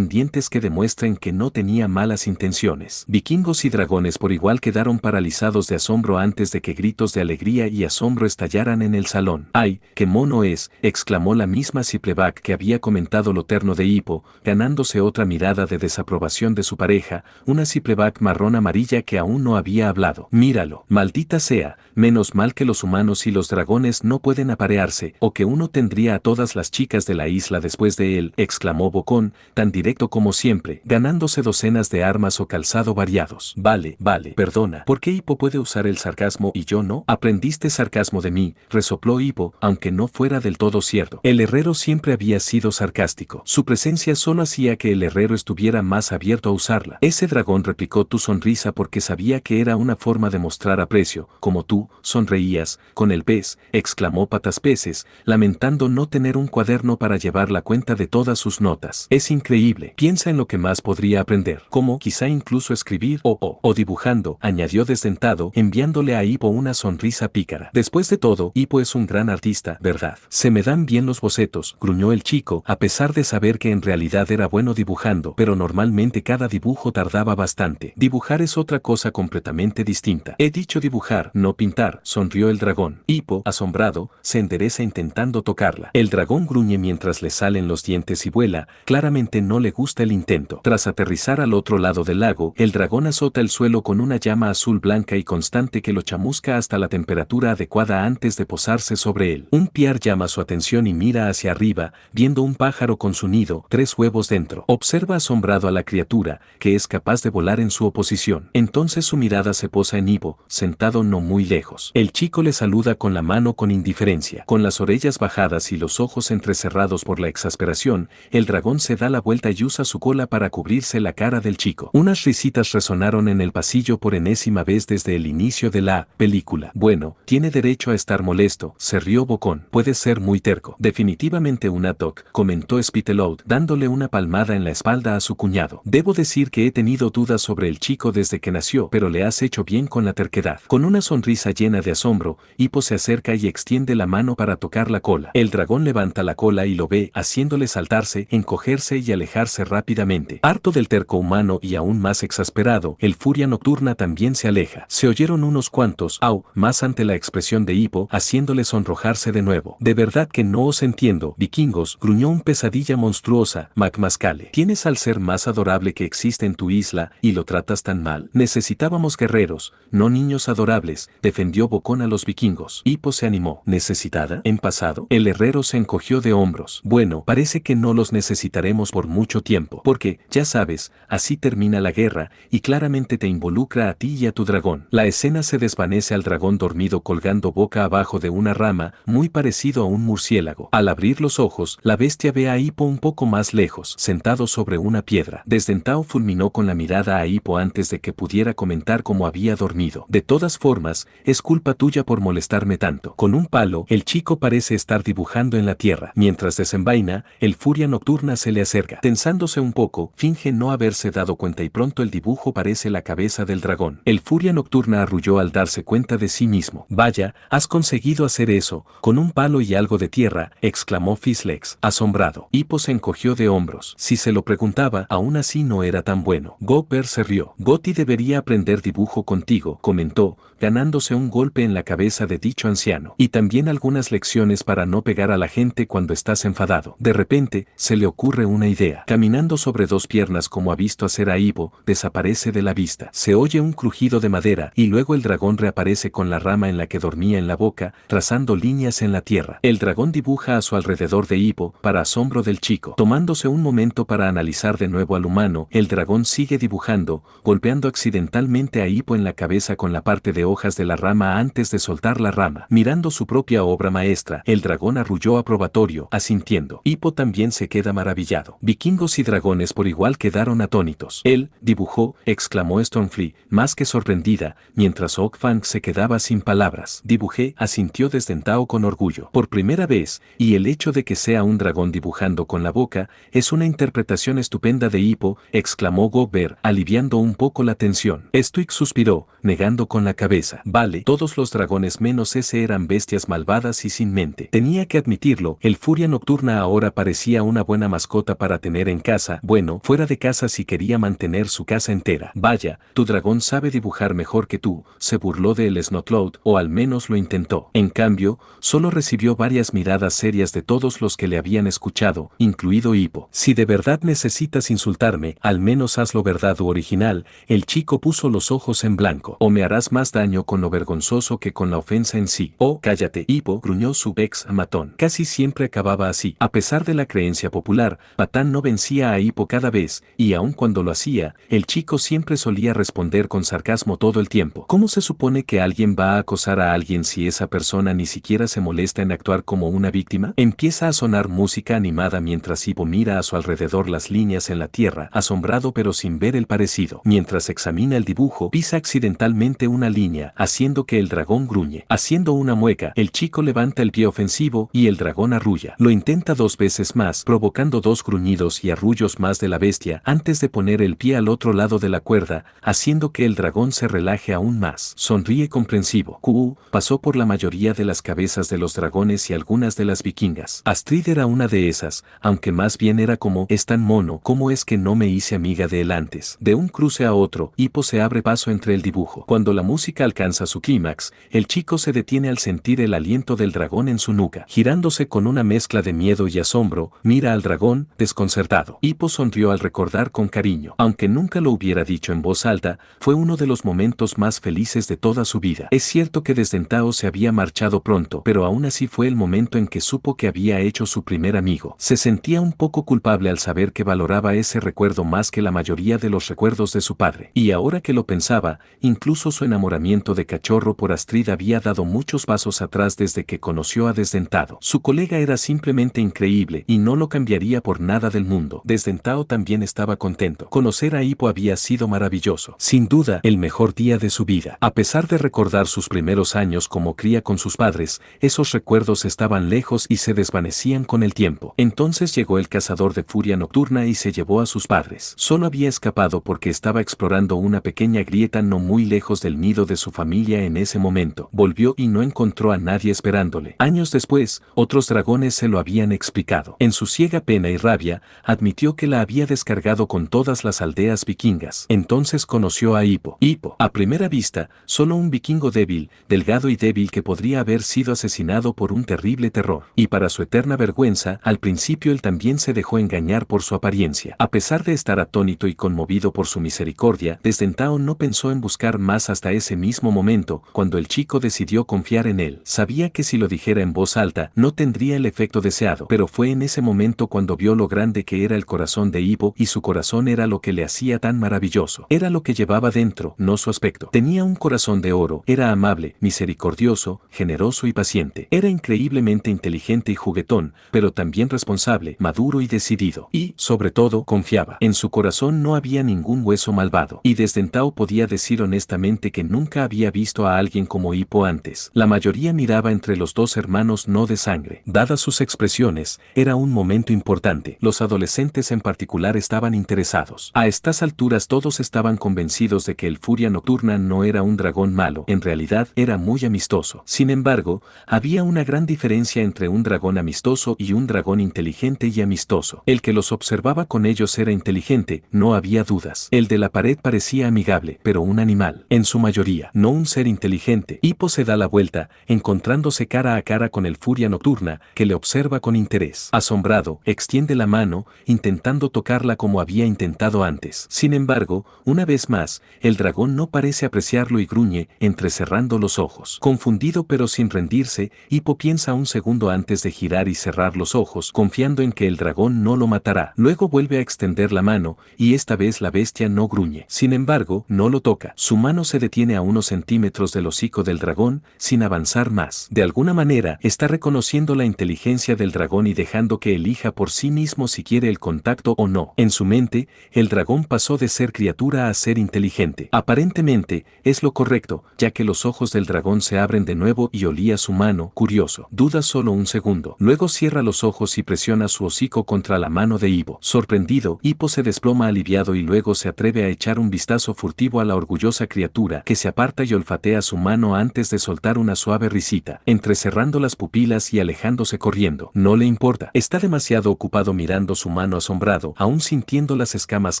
Speaker 2: Dientes que demuestran que no tenía malas intenciones. Vikingos y dragones por igual quedaron paralizados de asombro antes de que gritos de alegría y asombro estallaran en el salón. ¡Ay, qué mono es!, exclamó la misma Sipleback que había comentado lo terno de Hippo, ganándose otra mirada de desaprobación de su pareja, una Sipleback marrón amarilla que aún no había hablado. Míralo, maldita sea, menos mal que los humanos y los dragones no pueden aparearse, o que uno tendría a todas las chicas de la isla después de él, exclamó Bocón, tan directo perfecto como siempre, ganándose docenas de armas o calzado variados. Vale, perdona. ¿Por qué Hippo puede usar el sarcasmo y yo no? Aprendiste sarcasmo de mí, resopló Hippo, aunque no fuera del todo cierto. El herrero siempre había sido sarcástico. Su presencia solo hacía que el herrero estuviera más abierto a usarla. Ese dragón replicó tu sonrisa porque sabía que era una forma de mostrar aprecio, como tú, sonreías, con el pez, exclamó Patas Peces, lamentando no tener un cuaderno para llevar la cuenta de todas sus notas. Es increíble. Piensa en lo que más podría aprender, como quizá incluso escribir o dibujando, añadió desdentado, enviándole a Hippo una sonrisa pícara. Después de todo, Hippo es un gran artista, ¿verdad? Se me dan bien los bocetos, gruñó el chico, a pesar de saber que en realidad era bueno dibujando, pero normalmente cada dibujo tardaba bastante. Dibujar es otra cosa completamente distinta. He dicho dibujar, no pintar, sonrió el dragón. Hippo, asombrado, se endereza intentando tocarla. El dragón gruñe mientras le salen los dientes y vuela, claramente no le gusta el intento. Tras aterrizar al otro lado del lago, el dragón azota el suelo con una llama azul blanca y constante que lo chamusca hasta la temperatura adecuada antes de posarse sobre él. Un piar llama su atención y mira hacia arriba, viendo un pájaro con su nido, 3 huevos dentro. Observa asombrado a la criatura, que es capaz de volar en su oposición. Entonces su mirada se posa en Hippo, sentado no muy lejos. El chico le saluda con la mano con indiferencia. Con las orejas bajadas y los ojos entrecerrados por la exasperación, el dragón se da la vuelta y usa su cola para cubrirse la cara del chico. Unas risitas resonaron en el pasillo por enésima vez desde el inicio de la película. Bueno, tiene derecho a estar molesto, se rió Bocón. Puede ser muy terco. Definitivamente un ad hoc, comentó Spitaloud, dándole una palmada en la espalda a su cuñado. Debo decir que he tenido dudas sobre el chico desde que nació, pero le has hecho bien con la terquedad. Con una sonrisa llena de asombro, Hippo se acerca y extiende la mano para tocar la cola. El dragón levanta la cola y lo ve, haciéndole saltarse, encogerse y alejarse rápidamente. Harto del terco humano y aún más exasperado, el furia nocturna también se aleja. Se oyeron unos cuantos «au» más ante la expresión de Hippo, haciéndole sonrojarse de nuevo. De verdad que no os entiendo, vikingos, gruñó un pesadilla monstruosa, Macmascale. Tienes al ser más adorable que existe en tu isla y lo tratas tan mal. Necesitábamos guerreros, no niños adorables, defendió Bocón a los vikingos. Hippo se animó. ¿Necesitada? ¿En pasado? El herrero se encogió de hombros. Bueno, parece que no los necesitaremos por mucho tiempo, porque, ya sabes, así termina la guerra, y claramente te involucra a ti y a tu dragón. La escena se desvanece al dragón dormido colgando boca abajo de una rama, muy parecido a un murciélago. Al abrir los ojos, la bestia ve a Hippo un poco más lejos, sentado sobre una piedra. Desdentado fulminó con la mirada a Hippo antes de que pudiera comentar cómo había dormido. De todas formas, es culpa tuya por molestarme tanto. Con un palo, el chico parece estar dibujando en la tierra. Mientras desenvaina, el furia nocturna se le acerca. Tensándose un poco, finge no haberse dado cuenta y pronto el dibujo parece la cabeza del dragón. El furia nocturna arrulló al darse cuenta de sí mismo. Vaya, has conseguido hacer eso, con un palo y algo de tierra, exclamó Fislex, asombrado. Hippo se encogió de hombros. Si se lo preguntaba, aún así no era tan bueno. Gopper se rió. Gotti debería aprender dibujo contigo, comentó, ganándose un golpe en la cabeza de dicho anciano. Y también algunas lecciones para no pegar a la gente cuando estás enfadado. De repente, se le ocurre una idea. Caminando sobre 2 piernas como ha visto hacer a Hippo, desaparece de la vista. Se oye un crujido de madera y luego el dragón reaparece con la rama en la que dormía en la boca, trazando líneas en la tierra. El dragón dibuja a su alrededor de Hippo, para asombro del chico. Tomándose un momento para analizar de nuevo al humano, el dragón sigue dibujando, golpeando accidentalmente a Hippo en la cabeza con la parte de hojas de la rama antes de soltar la rama. Mirando su propia obra maestra, el dragón arrulló aprobatorio, asintiendo. Hippo también se queda maravillado. Vikingos y dragones por igual quedaron atónitos. Él dibujó, exclamó Stormfree, más que sorprendida, mientras Oakfang se quedaba sin palabras. Dibujé, asintió desdentado con orgullo. Por primera vez, y el hecho de que sea un dragón dibujando con la boca, es una interpretación estupenda de Hippo, exclamó Gobert, aliviando un poco la tensión. Stoic suspiró, negando con la cabeza. Vale, todos los dragones menos ese eran bestias malvadas y sin mente. Tenía que admitirlo, el furia nocturna ahora parecía una buena mascota para tener en casa, bueno, fuera de casa si quería mantener su casa entera. Vaya, tu dragón sabe dibujar mejor que tú, se burló de el Snotload, o al menos lo intentó. En cambio, solo recibió varias miradas serias de todos los que le habían escuchado, incluido Hippo. Si de verdad necesitas insultarme, al menos hazlo verdad u original, el chico puso los ojos en blanco. O me harás más daño con lo vergonzoso que con la ofensa en sí. Oh, cállate, Hippo, gruñó su ex matón. Casi siempre acababa así. A pesar de la creencia popular, Patán no vencía hacía a Hippo cada vez, y aun cuando lo hacía, el chico siempre solía responder con sarcasmo todo el tiempo. ¿Cómo se supone que alguien va a acosar a alguien si esa persona ni siquiera se molesta en actuar como una víctima? Empieza a sonar música animada mientras Hippo mira a su alrededor las líneas en la tierra, asombrado pero sin ver el parecido. Mientras examina el dibujo, pisa accidentalmente una línea, haciendo que el dragón gruñe. Haciendo una mueca, el chico levanta el pie ofensivo y el dragón arrulla. Lo intenta 2 veces más, provocando 2 gruñidos y arrullos más de la bestia antes de poner el pie al otro lado de la cuerda, haciendo que el dragón se relaje aún más. Sonríe comprensivo. Q pasó por la mayoría de las cabezas de los dragones y algunas de las vikingas. Astrid era una de esas, aunque más bien era como, es tan mono, ¿cómo es que no me hice amiga de él antes? De un cruce a otro, Hippo se abre paso entre el dibujo. Cuando la música alcanza su clímax, el chico se detiene al sentir el aliento del dragón en su nuca. Girándose con una mezcla de miedo y asombro, mira al dragón, desconcertado. Hippo sonrió al recordar con cariño. Aunque nunca lo hubiera dicho en voz alta, fue uno de los momentos más felices de toda su vida. Es cierto que Desdentado se había marchado pronto, pero aún así fue el momento en que supo que había hecho su primer amigo. Se sentía un poco culpable al saber que valoraba ese recuerdo más que la mayoría de los recuerdos de su padre. Y ahora que lo pensaba, incluso su enamoramiento de cachorro por Astrid había dado muchos pasos atrás desde que conoció a Desdentado. Su colega era simplemente increíble y no lo cambiaría por nada del mundo. Desdentado también estaba contento. Conocer a Hippo había sido maravilloso. Sin duda, el mejor día de su vida. A pesar de recordar sus primeros años como cría con sus padres, esos recuerdos estaban lejos y se desvanecían con el tiempo. Entonces llegó el cazador de furia nocturna y se llevó a sus padres. Solo había escapado porque estaba explorando una pequeña grieta no muy lejos del nido de su familia en ese momento. Volvió y no encontró a nadie esperándole. Años después, otros dragones se lo habían explicado. En su ciega pena y rabia, admitió que la había descargado con todas las aldeas vikingas. Entonces conoció a Hippo. Hippo, a primera vista, solo un vikingo débil, delgado y débil que podría haber sido asesinado por un terrible terror. Y para su eterna vergüenza, al principio él también se dejó engañar por su apariencia. A pesar de estar atónito y conmovido por su misericordia, Desdentado no pensó en buscar más hasta ese mismo momento, cuando el chico decidió confiar en él. Sabía que si lo dijera en voz alta, no tendría el efecto deseado, pero fue en ese momento cuando vio lo grande que era el corazón de Hippo, y su corazón era lo que le hacía tan maravilloso. Era lo que llevaba dentro, no su aspecto. Tenía un corazón de oro, era amable, misericordioso, generoso y paciente. Era increíblemente inteligente y juguetón, pero también responsable, maduro y decidido. Y, sobre todo, confiaba. En su corazón no había ningún hueso malvado. Y Desdentado podía decir honestamente que nunca había visto a alguien como Hippo antes. La mayoría miraba entre los dos hermanos no de sangre. Dadas sus expresiones, era un momento importante. Los adolescentes en particular estaban interesados. A estas alturas todos estaban convencidos de que el Furia Nocturna no era un dragón malo, en realidad era muy amistoso. Sin embargo, había una gran diferencia entre un dragón amistoso y un dragón inteligente y amistoso. El que los observaba con ellos era inteligente, no había dudas. El de la pared parecía amigable, pero un animal, en su mayoría, no un ser inteligente. Hippo se da la vuelta, encontrándose cara a cara con el Furia Nocturna, que le observa con interés. Asombrado, extiende la mano, intentando tocarla como había intentado antes. Sin embargo, una vez más, el dragón no parece apreciarlo y gruñe, entrecerrando los ojos. Confundido pero sin rendirse, Hippo piensa un segundo antes de girar y cerrar los ojos, confiando en que el dragón no lo matará. Luego vuelve a extender la mano, y esta vez la bestia no gruñe. Sin embargo, no lo toca. Su mano se detiene a unos centímetros del hocico del dragón, sin avanzar más. De alguna manera, está reconociendo la inteligencia del dragón y dejando que elija por sí mismo si quiere el contacto o no. En su mente, el dragón pasó de ser criatura a ser inteligente. Aparentemente, es lo correcto, ya que los ojos del dragón se abren de nuevo y olía su mano, curioso. Duda solo un segundo. Luego cierra los ojos y presiona su hocico contra la mano de Hippo. Sorprendido, Hippo se desploma aliviado y luego se atreve a echar un vistazo furtivo a la orgullosa criatura, que se aparta y olfatea su mano antes de soltar una suave risita, entrecerrando las pupilas y alejándose corriendo. No le importa. Está demasiado ocupado mirando su mano asombrado, aún sintiendo las escamas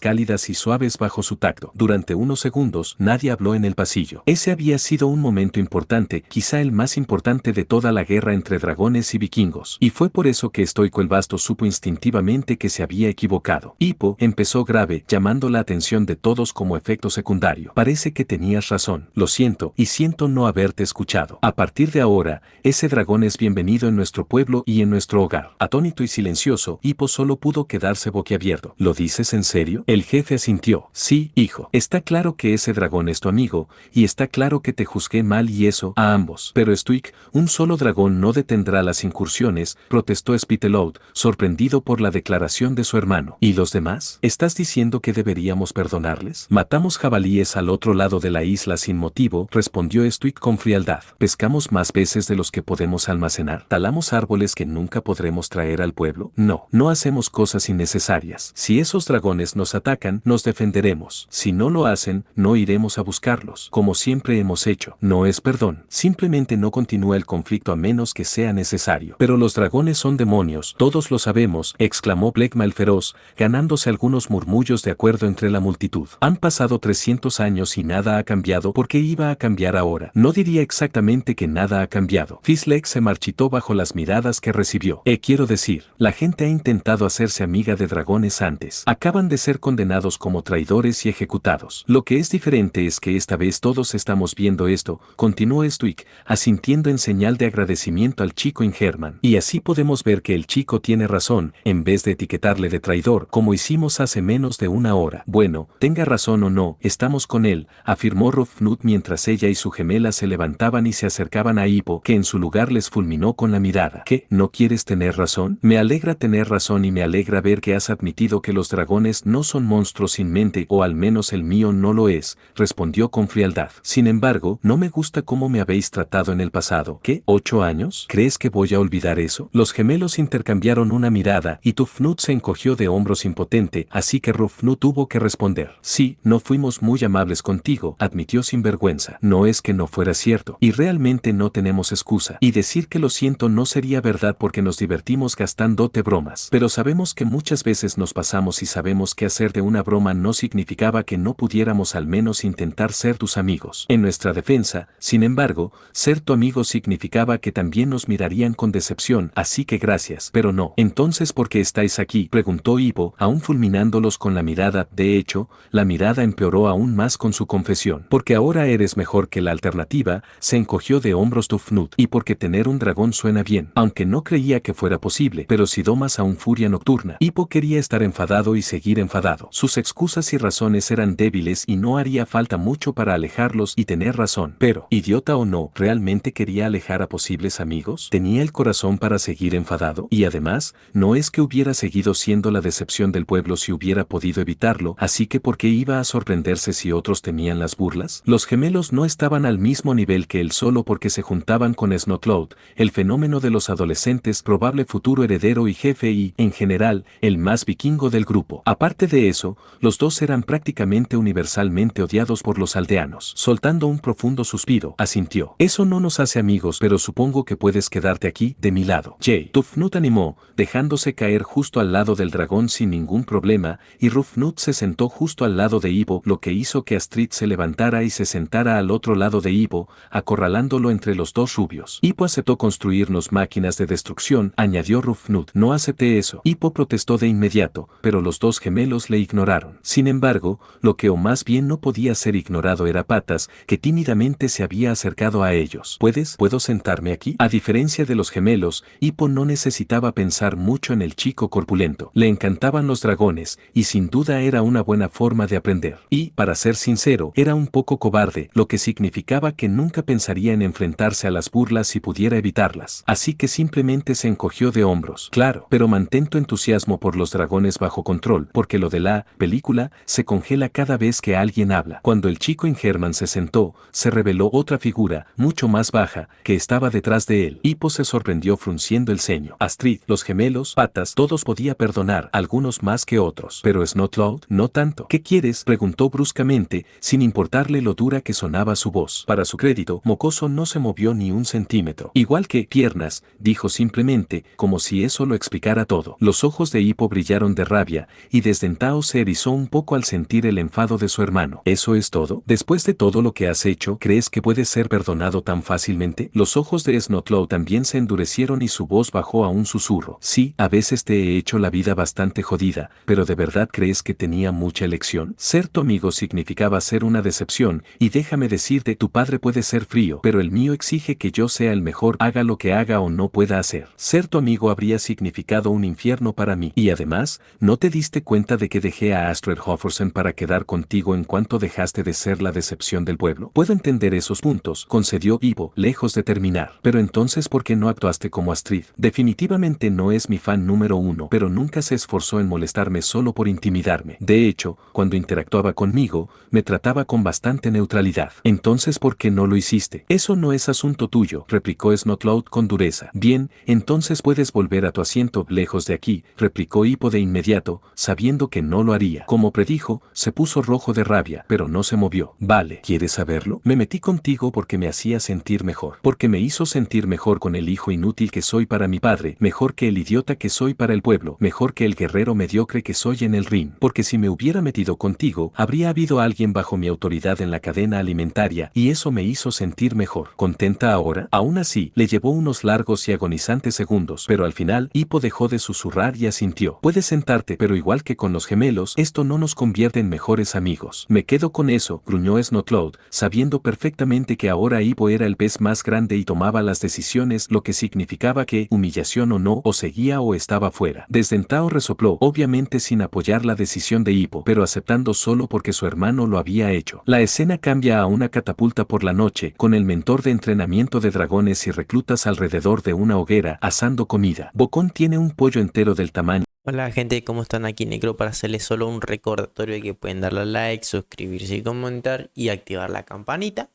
Speaker 2: cálidas y suaves bajo su tacto. Durante unos segundos, nadie habló en el pasillo. Ese había sido un momento importante, quizá el más importante de toda la guerra entre dragones y vikingos. Y fue por eso que Stoico el Vasto supo instintivamente que se había equivocado. Hippo empezó grave, llamando la atención de todos como efecto secundario. Parece que tenías razón. Lo siento, y siento no haberte escuchado. A partir de ahora, ese dragón es bienvenido en nuestro pueblo y en nuestro hogar. Atónito y silencioso, Hippo solo pudo quedarse boquiabierto. ¿Lo dices en serio? El jefe asintió. Sí, hijo. Está claro que ese dragón es tu amigo, y está claro que te juzgué mal y eso, a ambos. Pero Stuik, un solo dragón no detendrá las incursiones, protestó Spitaloud, sorprendido por la declaración de su hermano. ¿Y los demás? ¿Estás diciendo que deberíamos perdonarles? Matamos jabalíes al otro lado de la isla sin motivo, respondió Stuik con frialdad. Pescamos más peces de los que podemos almacenar. ¿Talamos árboles que nunca podremos traer al pueblo? No hacemos cosas innecesarias. Si esos dragones nos atacan, nos defenderemos. Si no lo hacen, no iremos a buscarlos, como siempre hemos hecho. No es perdón. Simplemente no continúa el conflicto a menos que sea necesario. Pero los dragones son demonios, todos lo sabemos, exclamó Blegma el feroz, ganándose algunos murmullos de acuerdo entre la multitud. Han pasado 300 años y nada ha cambiado. ¿Por qué iba a cambiar ahora? No diría exactamente que nada ha cambiado. Fizzlex se marchitó bajo las miradas que recibió. Quiero decir, la gente ha intentado hacerse amiga de dragones antes. Acaban de ser condenados como traidores y ejecutados. Lo que es diferente es que esta vez todos estamos viendo esto, continuó Stuik, asintiendo en señal de agradecimiento al chico Ingerman. Y así podemos ver que el chico tiene razón, en vez de etiquetarle de traidor, como hicimos hace menos de una hora. Bueno, tenga razón o no, estamos con él, afirmó Rufnut mientras ella y su gemela se levantaban y se acercaban a Hippo, que en su lugar les fulminó con la mirada. ¿Qué? ¿No quieres tener razón? Me alegra tener razón y me alegra ver que has admitido que los dragones no son monstruos sin mente, o al menos el mío no lo es, respondió con frialdad. Sin embargo, no me gusta cómo me habéis tratado en el pasado. ¿Qué? ¿8 años? ¿Crees que voy a olvidar eso? Los gemelos intercambiaron una mirada y Tufnut se encogió de hombros impotente, así que Rufnut tuvo que responder. Sí, no fuimos muy amables contigo, admitió sin vergüenza. No es que no fuera cierto, y realmente no tenemos excusa. Y decir que lo siento no sería verdad porque nos divertimos gastándote bromas. Pero sabemos que muchas veces nos pasamos y sabemos que hacer de una broma no significaba que no pudiéramos al menos intentar ser tus amigos. En nuestra defensa, sin embargo, ser tu amigo significaba que también nos mirarían con decepción, así que gracias. Pero no. Entonces, ¿por qué estáis aquí? Preguntó Hippo, aún fulminándolos con la mirada. De hecho, la mirada empeoró aún más con su confesión. Porque ahora eres mejor que la alternativa, se encogió de hombros Tufnut, y porque tener un dragón suena bien, aunque no creía que fuera posible, pero si domas a un furia nocturna. Hippo quería estar enfadado y seguir enfadado. Sus excusas y razones eran débiles y no haría falta mucho para alejarlos y tener razón. Pero, idiota o no, ¿realmente quería alejar a posibles amigos? ¿Tenía el corazón para seguir enfadado? Y además, no es que hubiera seguido siendo la decepción del pueblo si hubiera podido evitarlo, así que ¿por qué iba a sorprenderse si otros temían las burlas? Los gemelos no estaban al mismo nivel que él solo porque se juntaban con Snotloud, el fenómeno de los adolescentes, probable futuro heredero y jefe y, en general, el más vikingo del grupo. Aparte de eso, los dos eran prácticamente universalmente odiados por los aldeanos. Soltando un profundo suspiro, asintió. Eso no nos hace amigos, pero supongo que puedes quedarte aquí, de mi lado. Tufnut animó, dejándose caer justo al lado del dragón sin ningún problema, y Rufnut se sentó justo al lado de Hippo, lo que hizo que Astrid se levantara y se sentara al otro lado de Hippo, acorralándolo entre los dos rubios. Hippo aceptó construirnos máquinas de destrucción, añadió Rufnut. No acepté eso. Hippo protestó de inmediato, pero los dos gemelos le ignoraron. Sin embargo, lo que o más bien no podía ser ignorado era Patas, que tímidamente se había acercado a ellos. ¿Puedo sentarme aquí? A diferencia de los gemelos, Hippo no necesitaba pensar mucho en el chico corpulento. Le encantaban los dragones, y sin duda era una buena forma de aprender. Y, para ser sincero, era un poco cobarde, lo que significaba que nunca pensaría en enfrentarse a las burlas si pudiera evitarlas. Así que simplemente se encogió de hombros. Claro, pero mantén tu entusiasmo por los dragones bajo control, porque lo de la película se congela cada vez que alguien habla. Cuando el chico Ingerman se sentó, se reveló otra figura, mucho más baja, que estaba detrás de él. Hippo se sorprendió frunciendo el ceño. Astrid, los gemelos, Patas, todos podía perdonar, algunos más que otros. Pero Snotloud, no tanto. ¿Qué quieres? Preguntó bruscamente, sin importarle lo dura que sonaba su voz. Para su crédito, Mocoso no se movió ni un centímetro. Igual que piernas, dijo simplemente, como si eso lo explicara todo. Los ojos de Hippo brillaron de rabia, y Desdentado se erizó un poco al sentir el enfado de su hermano. ¿Eso es todo? Después de todo lo que has hecho, ¿crees que puedes ser perdonado tan fácilmente? Los ojos de Snotloud también se endurecieron y su voz bajó a un susurro. Sí, a veces te he hecho la vida bastante jodida, pero ¿de verdad crees que tenía mucha elección? Ser tu amigo significaba ser una decepción, y déjame decirte, tu padre puede ser frío, pero el mío exige que yo sea el mejor, haga lo que haga o no pueda hacer. Ser tu amigo habría significado un infierno para mí. Y además, ¿no te diste cuenta de que dejé a Astrid Hoffersen para quedar contigo en cuanto dejaste de ser la decepción del pueblo? Puedo entender esos puntos, concedió Ivo, lejos de terminar. Pero entonces, ¿por qué no actuaste como Astrid? Definitivamente no es mi fan número uno, pero nunca se esforzó en molestarme solo por intimidarme. De hecho, cuando interactuaba conmigo, me trataba con bastante neutralidad. Entonces, ¿por qué no lo hiciste? Eso no es asunto tuyo, replicó Snotlout con dureza. Bien, entonces puedes volver a tu asiento lejos de aquí, replicó Hippo de inmediato, sabiendo que no lo haría. Como predijo, se puso rojo de rabia, pero no se movió. Vale, ¿quieres saberlo? Me metí contigo porque me hacía sentir mejor. Porque me hizo sentir mejor con el hijo inútil que soy para mi padre, mejor que el idiota que soy para el pueblo, mejor que el guerrero mediocre que soy en el ring. Porque si me hubiera metido contigo, habría habido alguien bajo mi autoridad en la cadena alimentaria, y eso me hizo sentir mejor. ¿Contenta ahora? Aún así, le llevó unos largos y agonizantes segundos, pero al final, Hippo dejó de susurrar y asintió. Puedes sentarte, pero igual que con los gemelos, esto no nos convierte en mejores amigos. Me quedo con eso, gruñó Snotlout, sabiendo perfectamente que ahora Hippo era el pez más grande y tomaba las decisiones, lo que significaba que, humillación o no, o seguía o estaba fuera. Desdentado resopló, obviamente sin apoyar la decisión de Hippo, pero aceptando solo porque su hermano lo había hecho. La escena cambia a una catapulta por la noche, con el mentor de entrenamiento de dragones y reclutas alrededor de una hoguera, asando comida. Bocón tiene un pollo entero del tamaño.
Speaker 1: Hola gente, ¿cómo están? Aquí Necro para hacerles solo un recordatorio de que pueden darle a like, suscribirse y comentar y activar la campanita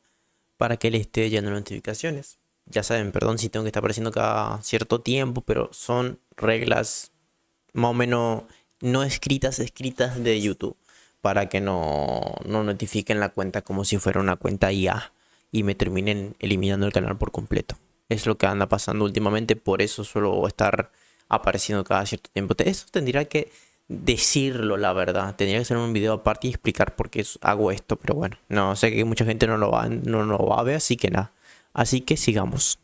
Speaker 1: para que les esté llegando notificaciones. Ya saben, perdón si tengo que estar apareciendo cada cierto tiempo, pero son reglas más o menos no escritas de YouTube para que no notifiquen la cuenta como si fuera una cuenta IA y me terminen eliminando el canal por completo. Es lo que anda pasando últimamente, por eso suelo estar apareciendo cada cierto tiempo. Eso tendría que decirlo, la verdad. Tendría que hacer un video aparte y explicar por qué hago esto. Pero bueno, no sé que mucha gente no lo va a ver, así que nada. Así que sigamos.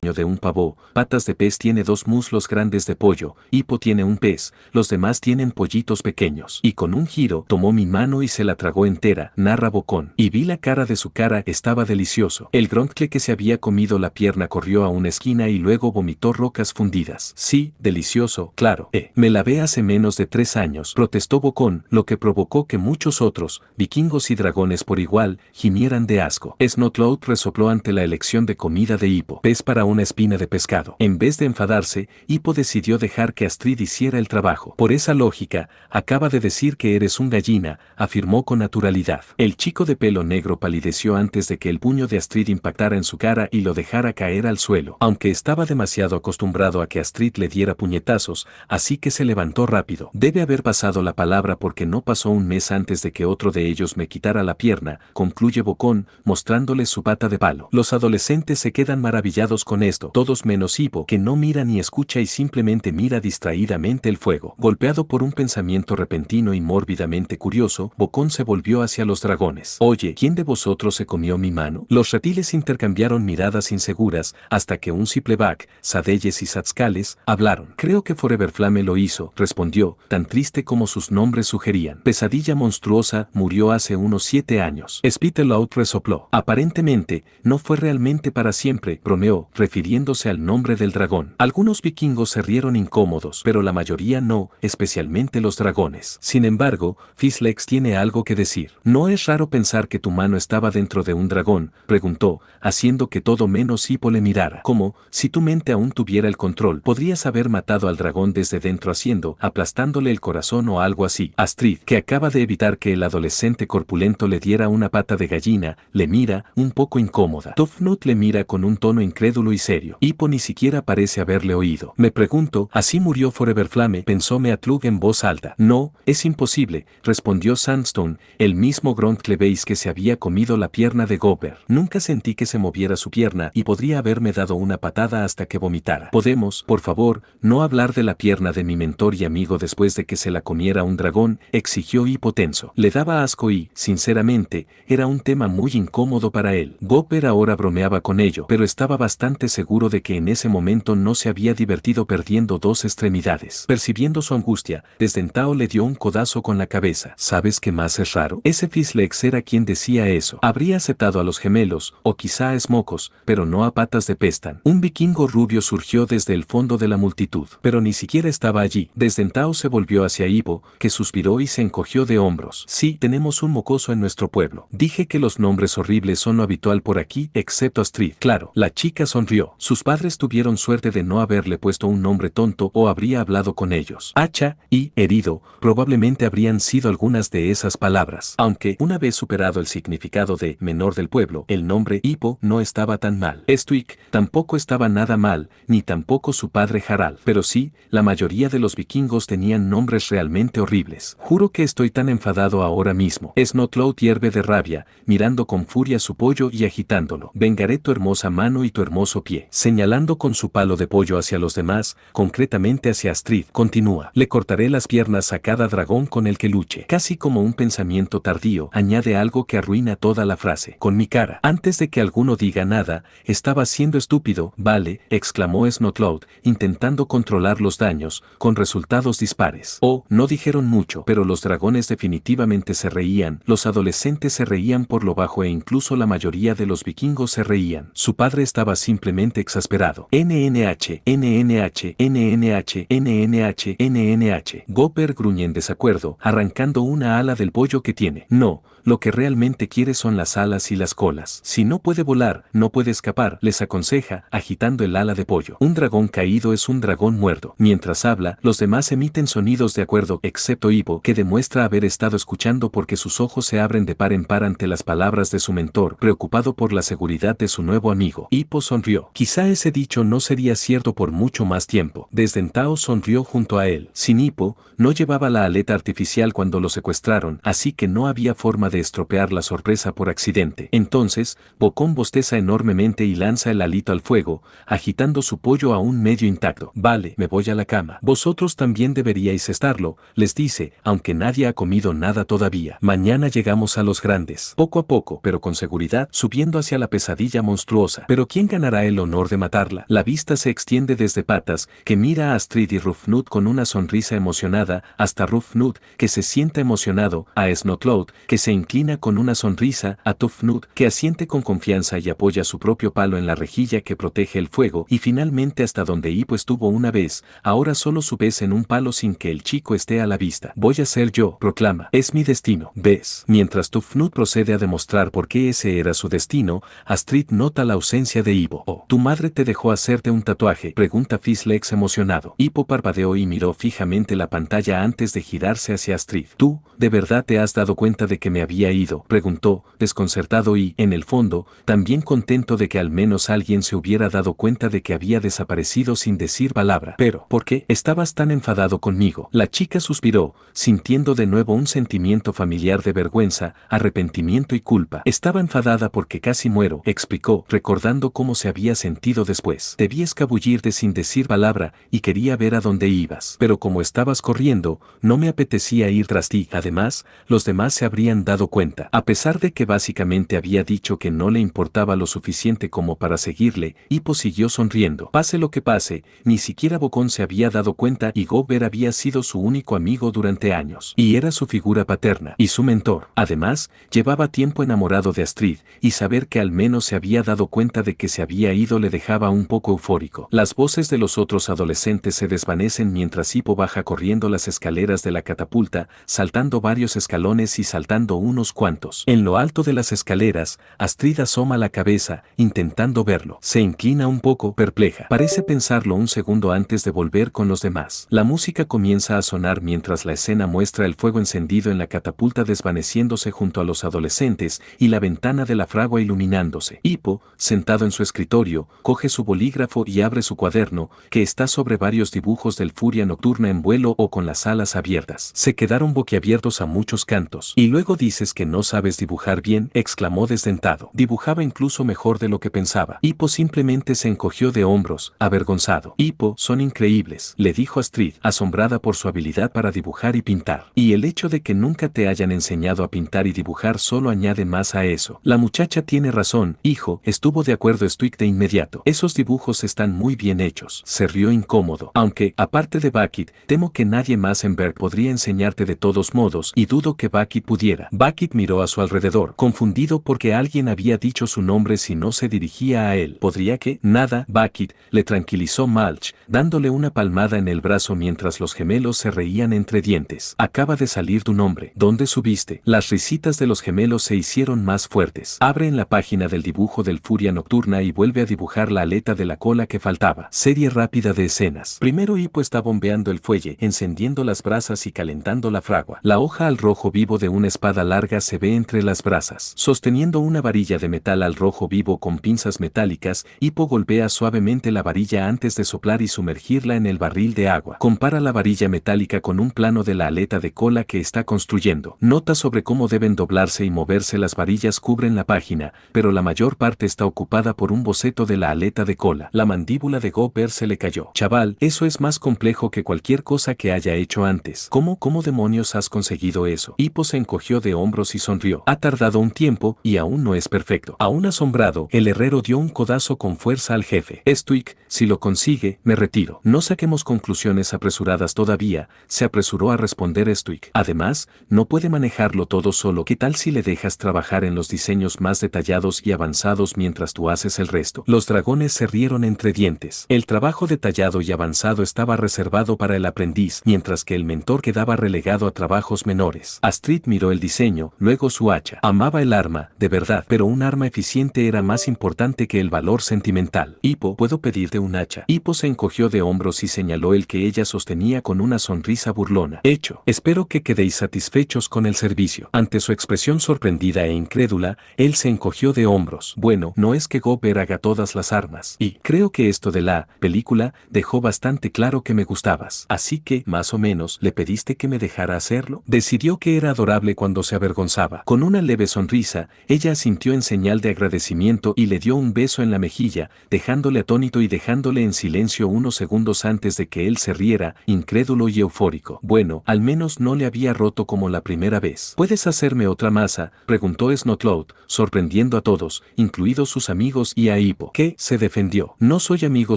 Speaker 2: De un pavo, Patas de Pez tiene 2 muslos grandes de pollo, Hippo tiene un pez, los demás tienen pollitos pequeños. Y con un giro, tomó mi mano y se la tragó entera, narra Bocón. Y vi la cara de su cara, estaba delicioso. El Gronkle que se había comido la pierna corrió a una esquina y luego vomitó rocas fundidas. Sí, delicioso, claro. Me lavé hace menos de 3 años, protestó Bocón, lo que provocó que muchos otros, vikingos y dragones por igual, gimieran de asco. Snotlout resopló ante la elección de comida de Hippo. Pez para una espina de pescado. En vez de enfadarse, Hippo decidió dejar que Astrid hiciera el trabajo. Por esa lógica, acaba de decir que eres un gallina, afirmó con naturalidad. El chico de pelo negro palideció antes de que el puño de Astrid impactara en su cara y lo dejara caer al suelo. Aunque estaba demasiado acostumbrado a que Astrid le diera puñetazos, así que se levantó rápido. Debe haber pasado la palabra porque no pasó un mes antes de que otro de ellos me quitara la pierna, concluye Bocón, mostrándoles su pata de palo. Los adolescentes se quedan maravillados con esto, todos menos Hippo, que no mira ni escucha y simplemente mira distraídamente el fuego. Golpeado por un pensamiento repentino y mórbidamente curioso, Bocón se volvió hacia los dragones. Oye, ¿quién de vosotros se comió mi mano? Los reptiles intercambiaron miradas inseguras, hasta que un Sipleback, Sadeyes y Satscales, hablaron. Creo que Foreverflame lo hizo, respondió, tan triste como sus nombres sugerían. Pesadilla monstruosa, murió hace unos 7 años. Spitalout resopló. Aparentemente, no fue realmente para siempre, bromeó, refiriéndose al nombre del dragón. Algunos vikingos se rieron incómodos, pero la mayoría no, especialmente los dragones. Sin embargo, Fislex tiene algo que decir. ¿No es raro pensar que tu mano estaba dentro de un dragón?, preguntó, haciendo que todo menos Hippo le mirara. Como, si tu mente aún tuviera el control, podrías haber matado al dragón desde dentro haciendo, aplastándole el corazón o algo así. Astrid, que acaba de evitar que el adolescente corpulento le diera una pata de gallina, le mira, un poco incómoda. Tufnut le mira con un tono incrédulo y serio. Hippo ni siquiera parece haberle oído. Me pregunto, ¿así murió Foreverflame?, pensó Meatlug en voz alta. No, es imposible, respondió Sandstone, el mismo Gronklebeis que se había comido la pierna de Gopper. Nunca sentí que se moviera su pierna y podría haberme dado una patada hasta que vomitara. ¿Podemos, por favor, no hablar de la pierna de mi mentor y amigo después de que se la comiera un dragón?, exigió Hippo tenso. Le daba asco y, sinceramente, era un tema muy incómodo para él. Gopper ahora bromeaba con ello, pero estaba bastante seguro de que en ese momento no se había divertido perdiendo dos extremidades. Percibiendo su angustia, Desdentado le dio un codazo con la cabeza. ¿Sabes qué más es raro? Ese Fischlex era quien decía eso. Habría aceptado a los gemelos, o quizá a Smokos, pero no a Patas de Pestan. Un vikingo rubio surgió desde el fondo de la multitud, pero ni siquiera estaba allí. Desdentado se volvió hacia Ivo, que suspiró y se encogió de hombros. Sí, tenemos un mocoso en nuestro pueblo. Dije que los nombres horribles son lo habitual por aquí, excepto Astrid. Claro, la chica sonrió. Sus padres tuvieron suerte de no haberle puesto un nombre tonto o habría hablado con ellos. Hacha y herido probablemente habrían sido algunas de esas palabras. Aunque, una vez superado el significado de menor del pueblo, el nombre Hippo no estaba tan mal. Stuik tampoco estaba nada mal, ni tampoco su padre Harald. Pero sí, la mayoría de los vikingos tenían nombres realmente horribles. Juro que estoy tan enfadado ahora mismo. Snotlow hierve de rabia, mirando con furia su pollo y agitándolo. Vengaré tu hermosa mano y tu hermoso pie. Señalando con su palo de pollo hacia los demás, concretamente hacia Astrid, continúa. Le cortaré las piernas a cada dragón con el que luche. Casi como un pensamiento tardío, añade algo que arruina toda la frase. Con mi cara. Antes de que alguno diga nada, estaba siendo estúpido. Vale, exclamó Snotlow, intentando controlar los daños, con resultados dispares. Oh, no dijeron mucho, pero los dragones definitivamente se reían, los adolescentes se reían por lo bajo e incluso la mayoría de los vikingos se reían. Su padre estaba simplemente exasperado. NNH, NNH, NNH, NNH, NNH. Gopper gruñe en desacuerdo, arrancando una ala del pollo que tiene. No, lo que realmente quiere son las alas y las colas. Si no puede volar, no puede escapar, les aconseja, agitando el ala de pollo. Un dragón caído es un dragón muerto. Mientras habla, los demás emiten sonidos de acuerdo, excepto Ivo, que demuestra haber estado escuchando porque sus ojos se abren de par en par ante las palabras de su mentor, preocupado por la seguridad de su nuevo amigo. Ivo sonrió. Quizá ese dicho no sería cierto por mucho más tiempo. Desdentado sonrió junto a él. Sin Ivo, no llevaba la aleta artificial cuando lo secuestraron, así que no había forma de estropear la sorpresa por accidente. Entonces, Bocón bosteza enormemente y lanza el alito al fuego, agitando su pollo aún medio intacto. Vale, me voy a la cama. Vosotros también deberíais estarlo, les dice, aunque nadie ha comido nada todavía. Mañana llegamos a los grandes. Poco a poco, pero con seguridad, subiendo hacia la pesadilla monstruosa. Pero ¿quién ganará el honor de matarla? La vista se extiende desde Patas, que mira a Astrid y Rufnut con una sonrisa emocionada, hasta Rufnut, que se sienta emocionado, a Snotlow, que se inclina con una sonrisa, a Tufnut, que asiente con confianza y apoya su propio palo en la rejilla que protege el fuego, y finalmente hasta donde Hippo estuvo una vez, ahora solo su vez en un palo sin que el chico esté a la vista. Voy a ser yo, proclama. Es mi destino. ¿Ves? Mientras Tufnut procede a demostrar por qué ese era su destino, Astrid nota la ausencia de Hippo. Oh, ¿tu madre te dejó hacerte un tatuaje?, pregunta Fischlex emocionado. Hippo parpadeó y miró fijamente la pantalla antes de girarse hacia Astrid. ¿Tú, de verdad te has dado cuenta de que me había ido?, preguntó, desconcertado y, en el fondo, también contento de que al menos alguien se hubiera dado cuenta de que había desaparecido sin decir palabra. Pero, ¿por qué estabas tan enfadado conmigo? La chica suspiró, sintiendo de nuevo un sentimiento familiar de vergüenza, arrepentimiento y culpa. Estaba enfadada porque casi muero, explicó, recordando cómo se había sentido después. Debí escabullirte sin decir palabra y quería ver a dónde ibas. Pero como estabas corriendo, no me apetecía ir tras ti. Además, los demás se habrían dado cuenta. A pesar de que básicamente había dicho que no le importaba lo suficiente como para seguirle, Hippo siguió sonriendo. Pase lo que pase, ni siquiera Bocón se había dado cuenta y Gobber había sido su único amigo durante años. Y era su figura paterna y su mentor. Además, llevaba tiempo enamorado de Astrid, y saber que al menos se había dado cuenta de que se había ido le dejaba un poco eufórico. Las voces de los otros adolescentes se desvanecen mientras Hippo baja corriendo las escaleras de la catapulta, saltando varios escalones y saltando unos cuantos. En lo alto de las escaleras, Astrid asoma la cabeza, intentando verlo. Se inclina un poco, perpleja. Parece pensarlo un segundo antes de volver con los demás. La música comienza a sonar mientras la escena muestra el fuego encendido en la catapulta desvaneciéndose junto a los adolescentes y la ventana de la fragua iluminándose. Hippo, sentado en su escritorio, coge su bolígrafo y abre su cuaderno, que está sobre varios dibujos del furia nocturna en vuelo o con las alas abiertas. Se quedaron boquiabiertos a muchos cantos. Y luego dice dices que no sabes dibujar bien? Exclamó desdentado. Dibujaba incluso mejor de lo que pensaba. Hippo simplemente se encogió de hombros, avergonzado. Hippo, son increíbles, le dijo Astrid, asombrada por su habilidad para dibujar y pintar. Y el hecho de que nunca te hayan enseñado a pintar y dibujar solo añade más a eso. La muchacha tiene razón, hijo, estuvo de acuerdo Stuik de inmediato. Esos dibujos están muy bien hechos. Se rió incómodo. Aunque, aparte de Bucket, temo que nadie más en Berg podría enseñarte de todos modos, y dudo que Bucket pudiera. Bucket miró a su alrededor, confundido porque alguien había dicho su nombre si no se dirigía a él. ¿Podría que? Nada, Bucket, le tranquilizó Mulch, dándole una palmada en el brazo mientras los gemelos se reían entre dientes. Acaba de salir tu nombre. ¿Dónde subiste? Las risitas de los gemelos se hicieron más fuertes. Abre en la página del dibujo del Furia Nocturna y vuelve a dibujar la aleta de la cola que faltaba. Serie rápida de escenas. Primero Hippo está bombeando el fuelle, encendiendo las brasas y calentando la fragua. La hoja al rojo vivo de una espada larga se ve entre las brasas. Sosteniendo una varilla de metal al rojo vivo con pinzas metálicas, Hippo golpea suavemente la varilla antes de soplar y sumergirla en el barril de agua. Compara la varilla metálica con un plano de la aleta de cola que está construyendo. Notas sobre cómo deben doblarse y moverse las varillas cubren la página, pero la mayor parte está ocupada por un boceto de la aleta de cola. La mandíbula de Gopher se le cayó. Chaval, eso es más complejo que cualquier cosa que haya hecho antes. ¿Cómo demonios has conseguido eso? Hippo se encogió de hombros y sonrió. Ha tardado un tiempo y aún no es perfecto. Aún asombrado, el herrero dio un codazo con fuerza al jefe. Stuik, si lo consigue, me retiro. No saquemos conclusiones apresuradas todavía, se apresuró a responder Stuik. Además, no puede manejarlo todo solo. ¿Qué tal si le dejas trabajar en los diseños más detallados y avanzados mientras tú haces el resto? Los dragones se rieron entre dientes. El trabajo detallado y avanzado estaba reservado para el aprendiz, mientras que el mentor quedaba relegado a trabajos menores. Astrid miró el diseño, luego su hacha. Amaba el arma, de verdad, pero un arma eficiente era más importante que el valor sentimental. Hippo, ¿puedo pedirte un hacha? Hippo se encogió de hombros y señaló el que ella sostenía con una sonrisa burlona. Hecho. Espero que quedéis satisfechos con el servicio. Ante su expresión sorprendida e incrédula, él se encogió de hombros. Bueno, no es que Gopher haga todas las armas. Y creo que esto de la película dejó bastante claro que me gustabas. Así que, más o menos, le pediste que me dejara hacerlo. Decidió que era adorable cuando se avergonzaba. Con una leve sonrisa, ella asintió en señal de agradecimiento y le dio un beso en la mejilla, dejándole atónito y dejándole en silencio unos segundos antes de que él se riera, incrédulo y eufórico. Bueno, al menos no le había roto como la primera vez. ¿Puedes hacerme otra masa?, preguntó Snotlout, sorprendiendo a todos, incluidos sus amigos y a Hippo. ¿Qué? Se defendió. No soy amigo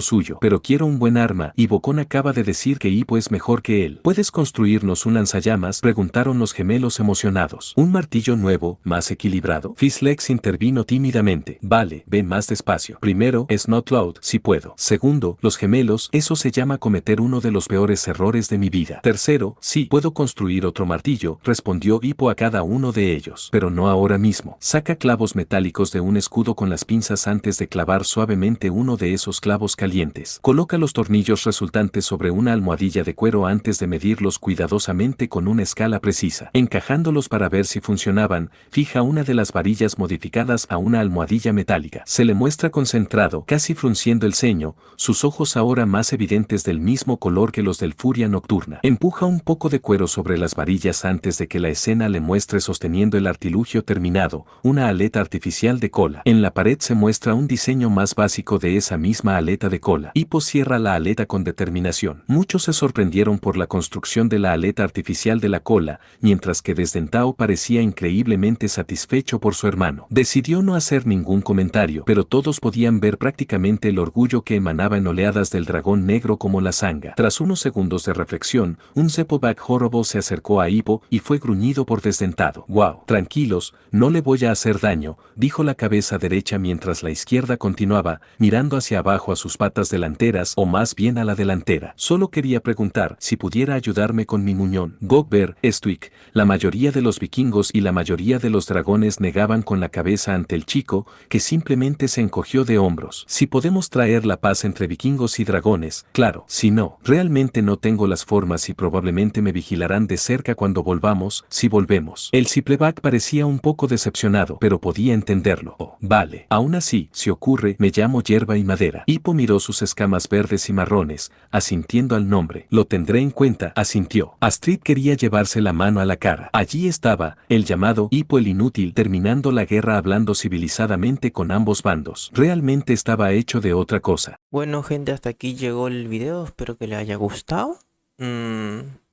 Speaker 2: suyo, pero quiero un buen arma, y Bocón acaba de decir que Hippo es mejor que él. ¿Puedes construirnos un lanzallamas?, preguntaron los gemelos emocionados. ¿Un martillo nuevo, más equilibrado? Fizzlex intervino tímidamente. Vale, ve más despacio. Primero, Snotlout, si puedo. Segundo, los gemelos, eso se llama cometer uno de los peores errores de mi vida. Tercero, sí, puedo construir otro martillo, respondió Hippo a cada uno de ellos. Pero no ahora mismo. Saca clavos metálicos de un escudo con las pinzas antes de clavar suavemente uno de esos clavos calientes. Coloca los tornillos resultantes sobre una almohadilla de cuero antes de medirlos cuidadosamente con una escala precisa. Encajándolos para ver si funcionaban, fija una de las varillas modificadas a una almohadilla metálica. Se le muestra concentrado, casi frunciendo el ceño, sus ojos ahora más evidentes del mismo color que los del Furia Nocturna. Empuja un poco de cuero sobre las varillas antes de que la escena le muestre sosteniendo el artilugio terminado, una aleta artificial de cola. En la pared se muestra un diseño más básico de esa misma aleta de cola. Hippo cierra la aleta con determinación. Muchos se sorprendieron por la construcción de la aleta artificial de la cola, mientras que Desdentado parecía increíblemente satisfecho por su hermano. Decidió no hacer ningún comentario, pero todos podían ver prácticamente el orgullo que emanaba en oleadas del dragón negro como la sanga. Tras unos segundos de reflexión, un Zepoback Horrible se acercó a Hippo y fue gruñido por Desdentado. «Wow, tranquilos, no le voy a hacer daño», dijo la cabeza derecha mientras la izquierda continuaba, mirando hacia abajo a sus patas delanteras o más bien a la delantera. «Solo quería preguntar si pudiera ayudarme con mi muñón». Gopher, Stuik, la mayoría de los vikingos y la mayoría de los dragones negaban con la cabeza ante el chico, que simplemente se encogió de hombros. «Si podemos traer la paz entre vikingos y dragones, claro. Si no, realmente no tengo las formas y probablemente me vigilarán de cerca cuando volvamos, si volvemos». El Zipleback parecía un poco decepcionado, pero podía entenderlo. «Oh, vale. Aún así, si ocurre, me llamo Hierba y Madera». Hippo miró sus escamas verdes y marrones, asintiendo al nombre. «Lo tendré en cuenta», asintió. Astrid quería llevarse la mano a la cara. Allí estaba, estaba, el llamado Hippo el Inútil, terminando la guerra hablando civilizadamente con ambos bandos. Realmente estaba hecho de otra cosa.
Speaker 1: Bueno, gente, hasta aquí llegó el video. Espero que les haya gustado.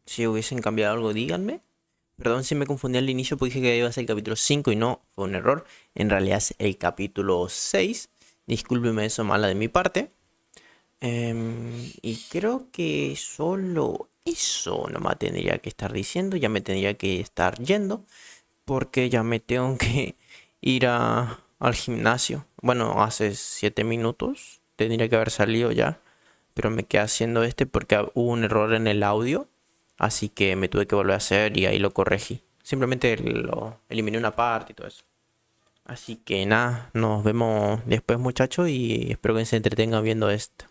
Speaker 1: Si hubiesen cambiado algo, díganme. Perdón si me confundí al inicio porque dije que iba a ser el capítulo 5 y no, fue un error. En realidad es el capítulo 6. Discúlpeme eso, mala de mi parte. Y creo que solo eso nomás tendría que estar diciendo. Ya me tendría que estar yendo porque ya me tengo que ir al gimnasio. Bueno, hace 7 minutos tendría que haber salido ya, pero me quedé haciendo porque hubo un error en el audio, así que me tuve que volver a hacer y ahí lo corregí. Simplemente lo eliminé una parte y todo eso. Así que nada, nos vemos después, muchachos, y espero que se entretengan viendo esto.